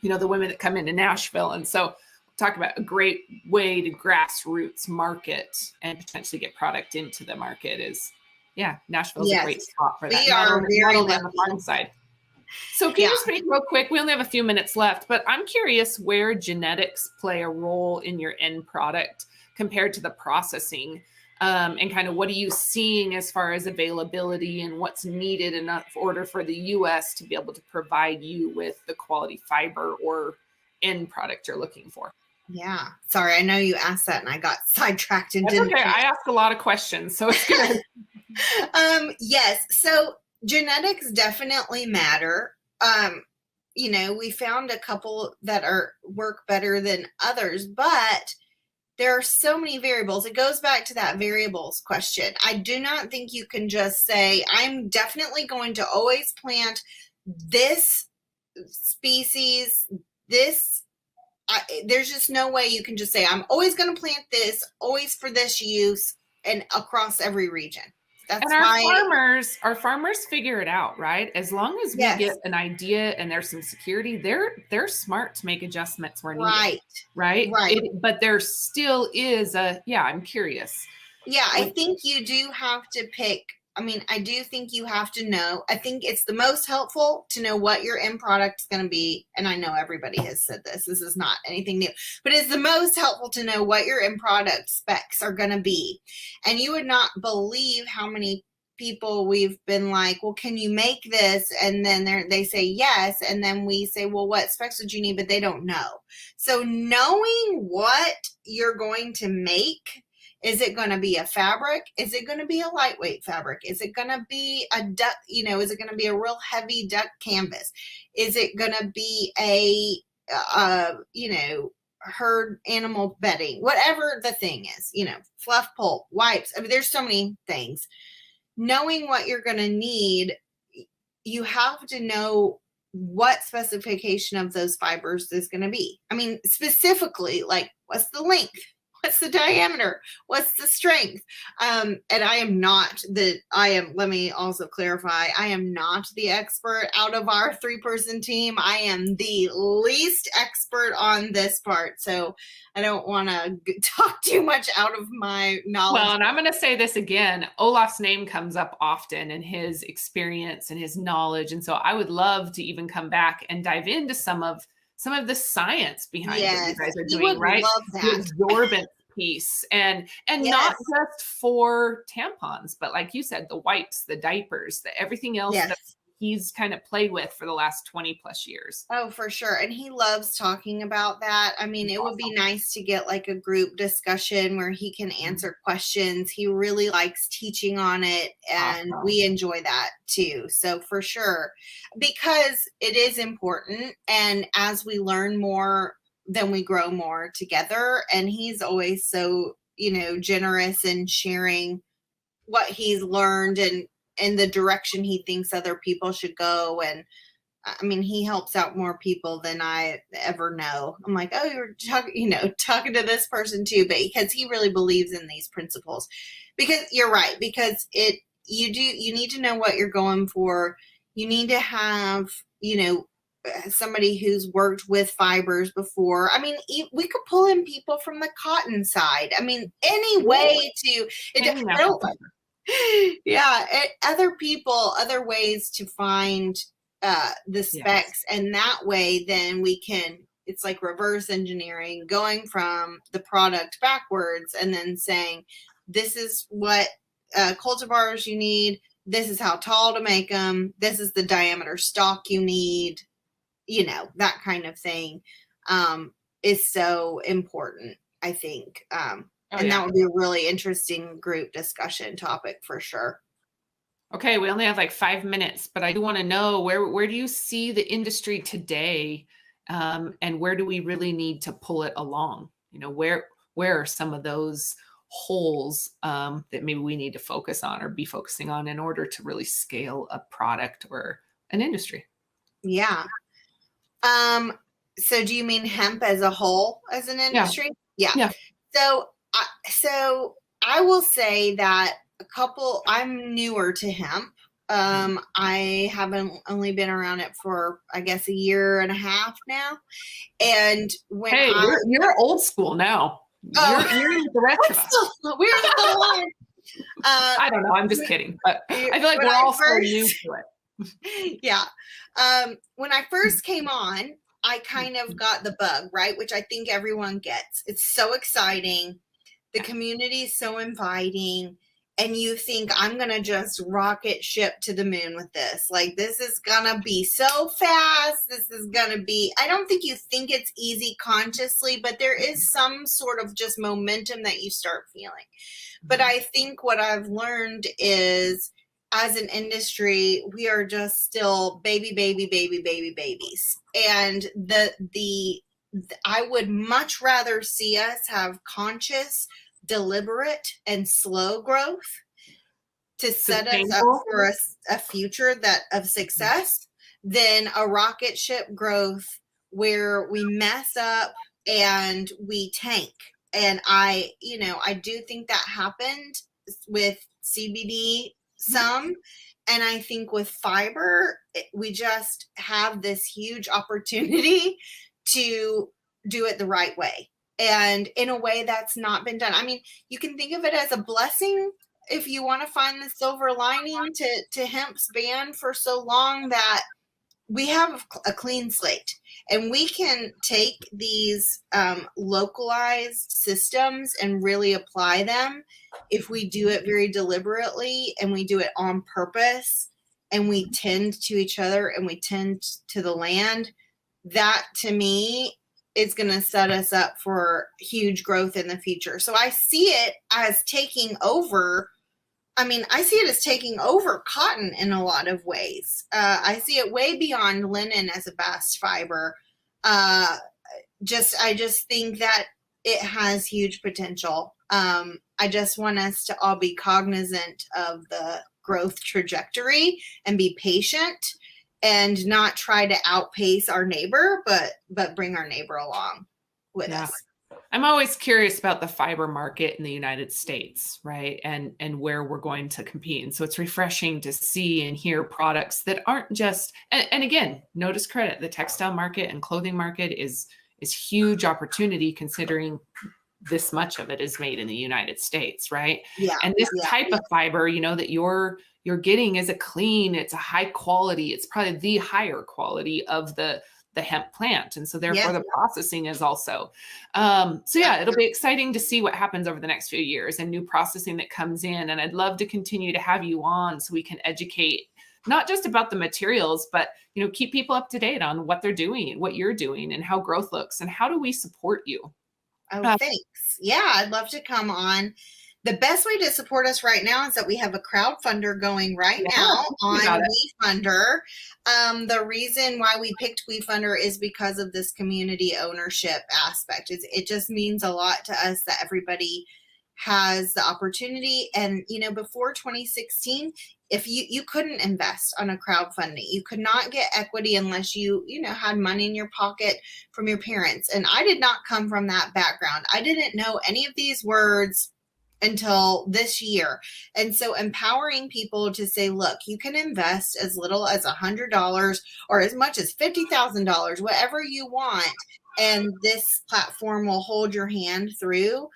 you know, the women that come into Nashville. And so talk about a great way to grassroots market and potentially get product into the market is, Nashville's a great spot for that. We are very on the farm side. So can you speak real quick? We only have a few minutes left, but I'm curious where genetics play a role in your end product compared to the processing, and kind of what are you seeing as far as availability and what's needed in order for the U.S. to be able to provide you with the quality fiber or end product you're looking for? Yeah. Sorry, I know you asked that and I got sidetracked and That's okay. I ask a lot of questions, so it's good. Yes. So genetics definitely matter. You know, we found a couple that work better than others, but there are so many variables. It goes back to that variables question. I do not think you can just say, I'm definitely going to always plant this species, there's just no way you can just say, I'm always going to plant this, always for this use, and across every region. That's and our farmers figure it out, right? As long as we get an idea and there's some security, they're smart to make adjustments where needed. Right. But there still is I'm curious. Yeah, I think you do have to pick. I mean, I do think you have to know. I think it's the most helpful to know what your end product is going to be. And I know everybody has said this. This is not anything new, but it's the most helpful to know what your end product specs are going to be. And you would not believe how many people we've been like, well, can you make this? And then they say yes. And then we say, well, what specs would you need? But they don't know. So knowing what you're going to make. Is it going to be a fabric? Is it going to be a lightweight fabric? Is it going to be a duck, is it going to be a real heavy duck canvas? Is it going to be a, herd animal bedding? Whatever the thing is, fluff pulp, wipes. I mean, there's so many things. Knowing what you're going to need, you have to know what specification of those fibers is going to be. I mean, specifically, like, what's the length? What's the diameter? What's the strength? And let me also clarify, I am not the expert out of our 3-person team. I am the least expert on this part. So I don't want to talk too much out of my knowledge. Well, and I'm going to say this again, Olaf's name comes up often and his experience and his knowledge. And so I would love to even come back and dive into some of the science behind what you guys are doing, right? The absorbent piece and not just for tampons, but like you said, the wipes, the diapers, everything else that he's kind of played with for the last 20 plus years. Oh, for sure. And he loves talking about that. I mean, it would be nice to get like a group discussion where he can answer questions. He really likes teaching on it, and we enjoy that too. So for sure, because it is important. And as we learn more, then we grow more together. And he's always so, generous in sharing what he's learned and in the direction he thinks other people should go. And I mean, he helps out more people than I ever know. I'm like, oh, you're talking to this person too, but because he really believes in these principles. Because you're right, because you need to know what you're going for. You need to have, somebody who's worked with fibers before. I mean, we could pull in people from the cotton side. I mean, any way other ways to find the specs. And that way, then it's like reverse engineering, going from the product backwards and then saying, this is what cultivars you need. this is how tall to make them. This is the diameter stalk you need, that kind of thing, is so important, I think. That would be a really interesting group discussion topic for sure. Okay, we only have like 5 minutes, but I do want to know where do you see the industry today, and where do we really need to pull it along? Where are some of those holes that maybe we need to focus on or be focusing on in order to really scale a product or an industry? Yeah. So do you mean hemp as a whole as an industry? Yeah. So I will say that I'm newer to hemp. I haven't only been around it for, I guess, a year and a half now. And when you're old school now. You're the rest of us. We're still on. I don't know. I'm just kidding. But I feel like we're all so new to it. Yeah. When I first came on, I kind of got the bug, right? Which I think everyone gets. It's so exciting. The community is so inviting. And you think, I'm going to just rocket ship to the moon with this. Like, this is going to be so fast. This is going to be, I don't think you think it's easy consciously, but there is some sort of just momentum that you start feeling. But I think what I've learned is, as an industry, we are just still babies. And I would much rather see us have conscious, deliberate, and slow growth to set us up for a future of success than a rocket ship growth where we mess up and we tank. And I do think that happened with CBD some. And I think with fiber, we just have this huge opportunity to do it the right way. And in a way that's not been done. I mean, you can think of it as a blessing if you want to find the silver lining to hemp's ban for so long, that we have a clean slate and we can take these localized systems and really apply them if we do it very deliberately and we do it on purpose and we tend to each other and we tend to the land. That, to me, is going to set us up for huge growth in the future. So I see it as taking over. I see it as taking over cotton in a lot of ways. I see it way beyond linen as a bast fiber. I just think that it has huge potential. I just want us to all be cognizant of the growth trajectory and be patient and not try to outpace our neighbor, but bring our neighbor along with us. I'm always curious about the fiber market in the United States, right? And where we're going to compete. And so it's refreshing to see and hear products that aren't just, and again, no discredit, the textile market and clothing market is huge opportunity considering this much of it is made in the United States, right? Yeah. And this type of fiber, that you're getting is a clean, it's a high quality, it's probably the higher quality of the hemp plant. And so therefore the processing is also, it'll be exciting to see what happens over the next few years and new processing that comes in. And I'd love to continue to have you on so we can educate not just about the materials, but, keep people up to date on what they're doing, what you're doing and how growth looks and how do we support you? Oh, thanks. Yeah, I'd love to come on. The best way to support us right now is that we have a crowdfunder going right now on WeFunder. The reason why we picked WeFunder is because of this community ownership aspect. It just means a lot to us that everybody has the opportunity. And, before 2016, if you couldn't invest on a crowdfunding, you could not get equity unless you had money in your pocket from your parents. And I did not come from that background. I didn't know any of these words until this year. And so empowering people to say, look, you can invest as little as $100 or as much as $50,000, whatever you want. And this platform will hold your hand through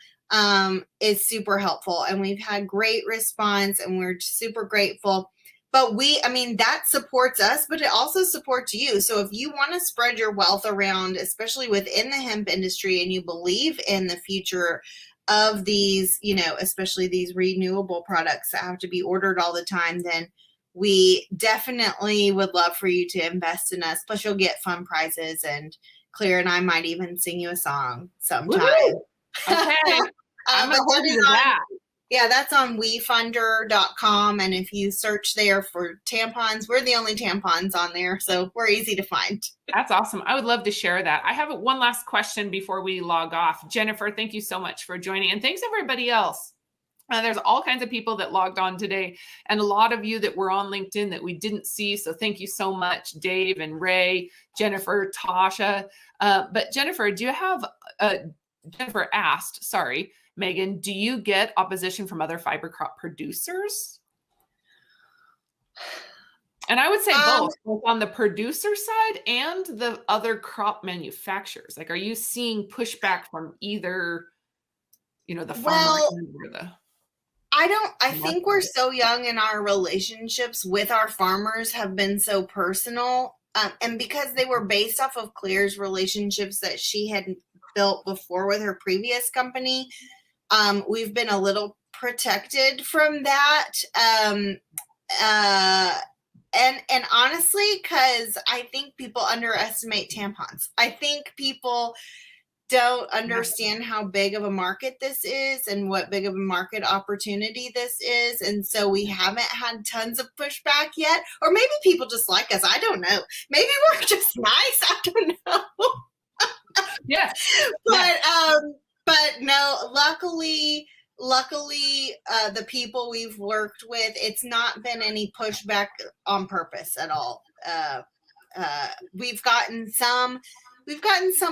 is super helpful. And we've had great response and we're super grateful. But that supports us, but it also supports you. So if you want to spread your wealth around, especially within the hemp industry, and you believe in the future of these, especially these renewable products that have to be ordered all the time, then we definitely would love for you to invest in us. Plus, you'll get fun prizes, and Claire and I might even sing you a song sometime. Woo-hoo! Okay. I'm going to hold you to that. Yeah, that's on wefunder.com. And if you search there for tampons, we're the only tampons on there. So we're easy to find. That's awesome. I would love to share that. I have one last question before we log off. Jennifer, thank you so much for joining. And thanks everybody else. There's all kinds of people that logged on today, and a lot of you that were on LinkedIn that we didn't see. So thank you so much, Dave and Ray, Jennifer, Tasha. But Jennifer, do you have, Jennifer asked, sorry, Megan, do you get opposition from other fiber crop producers? And I would say both on the producer side and the other crop manufacturers. Like, are you seeing pushback from either, the farmer or the... I think we're so young, and our relationships with our farmers have been so personal. And because they were based off of Claire's relationships that she had built before with her previous company, we've been a little protected from that. And honestly, because I think people underestimate tampons. I think people don't understand how big of a market this is and what big of a market opportunity this is. And so we haven't had tons of pushback yet. Or maybe people just like us. I don't know. Maybe we're just nice. I don't know. Yeah. But no, luckily, the people we've worked with, it's not been any pushback on purpose at all. We've gotten some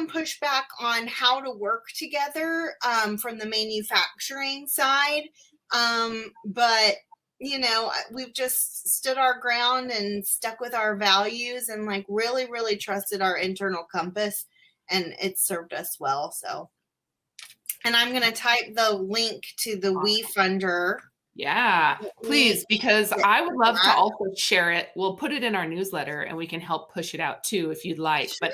pushback on how to work together from the manufacturing side. But we've just stood our ground and stuck with our values and like really, really trusted our internal compass, and it's served us well. So, and I'm going to type the link to the WeFunder. Yeah, please, because I would love to also share it. We'll put it in our newsletter and we can help push it out too, if you'd like. Sure. But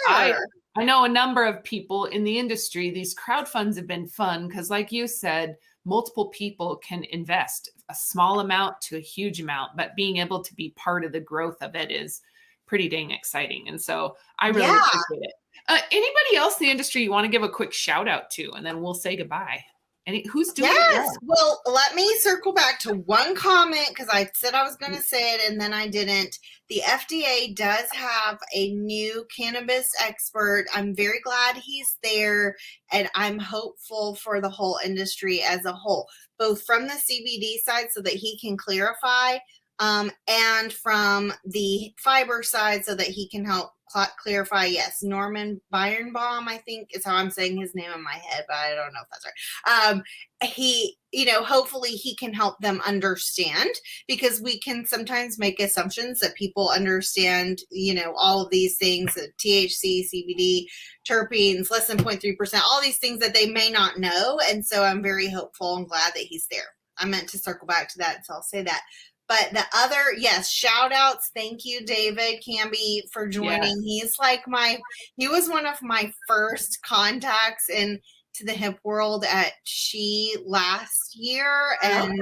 I know a number of people in the industry, these crowdfunds have been fun because like you said, multiple people can invest a small amount to a huge amount, but being able to be part of the growth of it is pretty dang exciting. And so I really appreciate it. Anybody else in the industry you want to give a quick shout out to, and then we'll say goodbye. Who's doing it? Well, let me circle back to one comment because I said I was going to say it and then I didn't. The FDA does have a new cannabis expert. I'm very glad he's there, and I'm hopeful for the whole industry as a whole, both from the CBD side so that he can clarify, and from the fiber side so that he can help clarify. Yes, Norman Birnbaum, I think is how I'm saying his name in my head, but I don't know if that's right. He, hopefully he can help them understand, because we can sometimes make assumptions that people understand, all of these things, THC, CBD, terpenes, less than 0.3%, all these things that they may not know. And so I'm very hopeful and glad that he's there. I meant to circle back to that, so I'll say that. But the other, yes, shout outs. Thank you, David Camby, for joining. Yes. He was one of my first contacts into the hemp world at She last year. And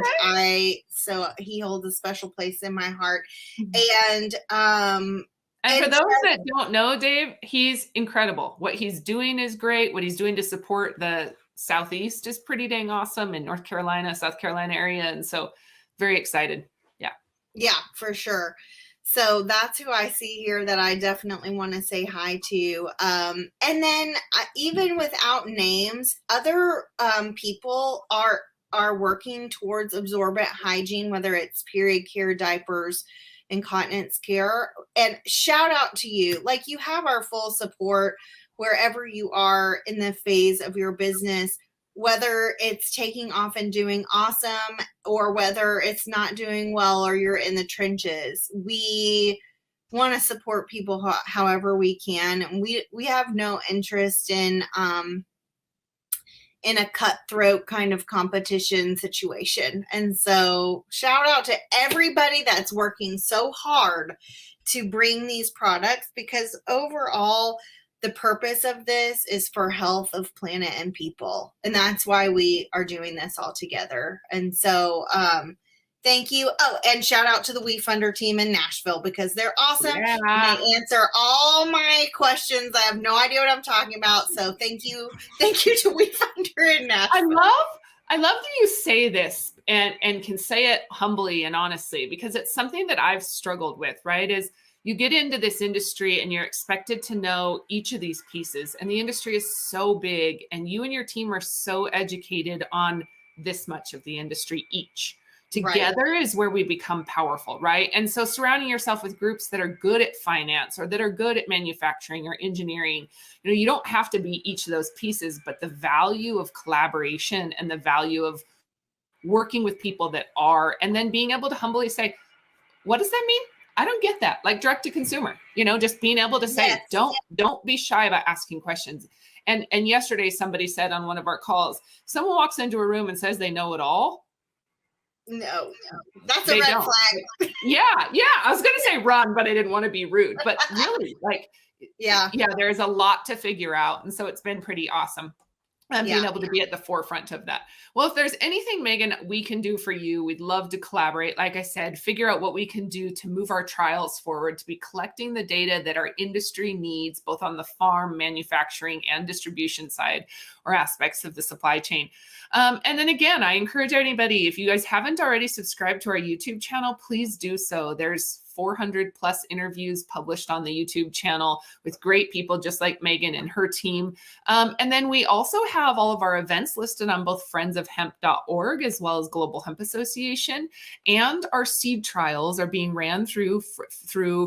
so he holds a special place in my heart. And for those that don't know, Dave, he's incredible. What he's doing is great. What he's doing to support the Southeast is pretty dang awesome, in North Carolina, South Carolina area. And so very excited. Yeah, for sure. So that's who I see here that I definitely want to say hi to. And then even without names, other people are working towards absorbent hygiene, whether it's period care, diapers, incontinence care. And shout out to you. Like, you have our full support wherever you are in the phase of your business, whether it's taking off and doing awesome or whether it's not doing well or you're in the trenches. We want to support people however we can. And we have no interest in a cutthroat kind of competition situation. And so shout out to everybody that's working so hard to bring these products, because overall, the purpose of this is for health of planet and people. And that's why we are doing this all together. And so, thank you. Oh, and shout out to the WeFunder team in Nashville because they're awesome. Yeah. And they answer all my questions. I have no idea what I'm talking about. So thank you. Thank you to WeFunder in Nashville. I love that you say this and can say it humbly and honestly, because it's something that I've struggled with, right? Is you get into this industry and you're expected to know each of these pieces, and the industry is so big and you and your team are so educated on this much of the industry each. Together is where we become powerful, right? And so surrounding yourself with groups that are good at finance or that are good at manufacturing or engineering, you don't have to be each of those pieces, but the value of collaboration and the value of working with people that are, and then being able to humbly say, what does that mean? I don't get that. Like direct to consumer, just being able to say, don't be shy about asking questions. And yesterday somebody said on one of our calls, someone walks into a room and says they know it all. No, that's a red flag. Yeah. I was going to say run, but I didn't want to be rude. But really, yeah, there's a lot to figure out. And so it's been pretty awesome. Being able to be at the forefront of that. Well, if there's anything, Megan, we can do for you, we'd love to collaborate. Like I said, figure out what we can do to move our trials forward, to be collecting the data that our industry needs, both on the farm, manufacturing, and distribution side, or aspects of the supply chain. And then again, I encourage anybody, if you guys haven't already subscribed to our YouTube channel, please do so. There's 400 plus interviews published on the YouTube channel with great people just like Megan and her team. And then we also have all of our events listed on both friendsofhemp.org as well as Global Hemp Association. And our seed trials are being ran through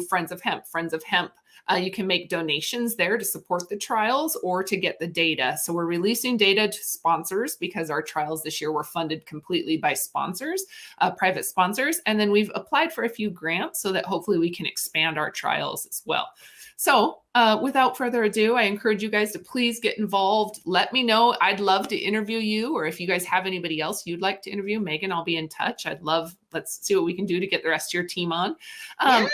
Friends of Hemp. Friends of Hemp. You can make donations there to support the trials or to get the data. So we're releasing data to sponsors because our trials this year were funded completely by sponsors, private sponsors. And then we've applied for a few grants so that hopefully we can expand our trials as well. So without further ado, I encourage you guys to please get involved. Let me know. I'd love to interview you, or if you guys have anybody else you'd like to interview, Megan, I'll be in touch. Let's see what we can do to get the rest of your team on. Yes.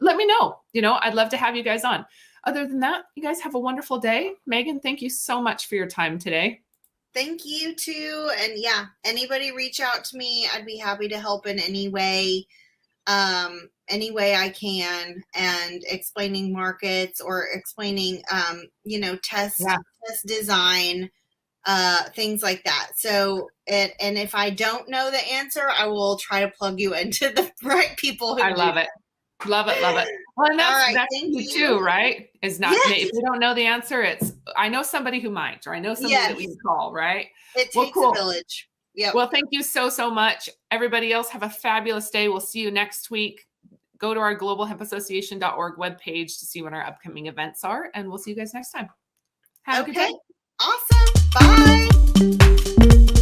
Let me know. I'd love to have you guys on. Other than that, you guys have a wonderful day. Megan, thank you so much for your time today. Thank you too. And anybody reach out to me. I'd be happy to help in any way I can, and explaining markets or explaining, test design, things like that. So, and if I don't know the answer, I will try to plug you into the right people. I love it. Love it. Well, and that's you too, right? Is not if you don't know the answer, it's I know somebody who might, or I know somebody that we can call, right? It takes a village. Yeah. Well, thank you so much. Everybody else have a fabulous day. We'll see you next week. Go to our globalhempassociation.org webpage to see when our upcoming events are, and we'll see you guys next time. Have a good day. Awesome. Bye.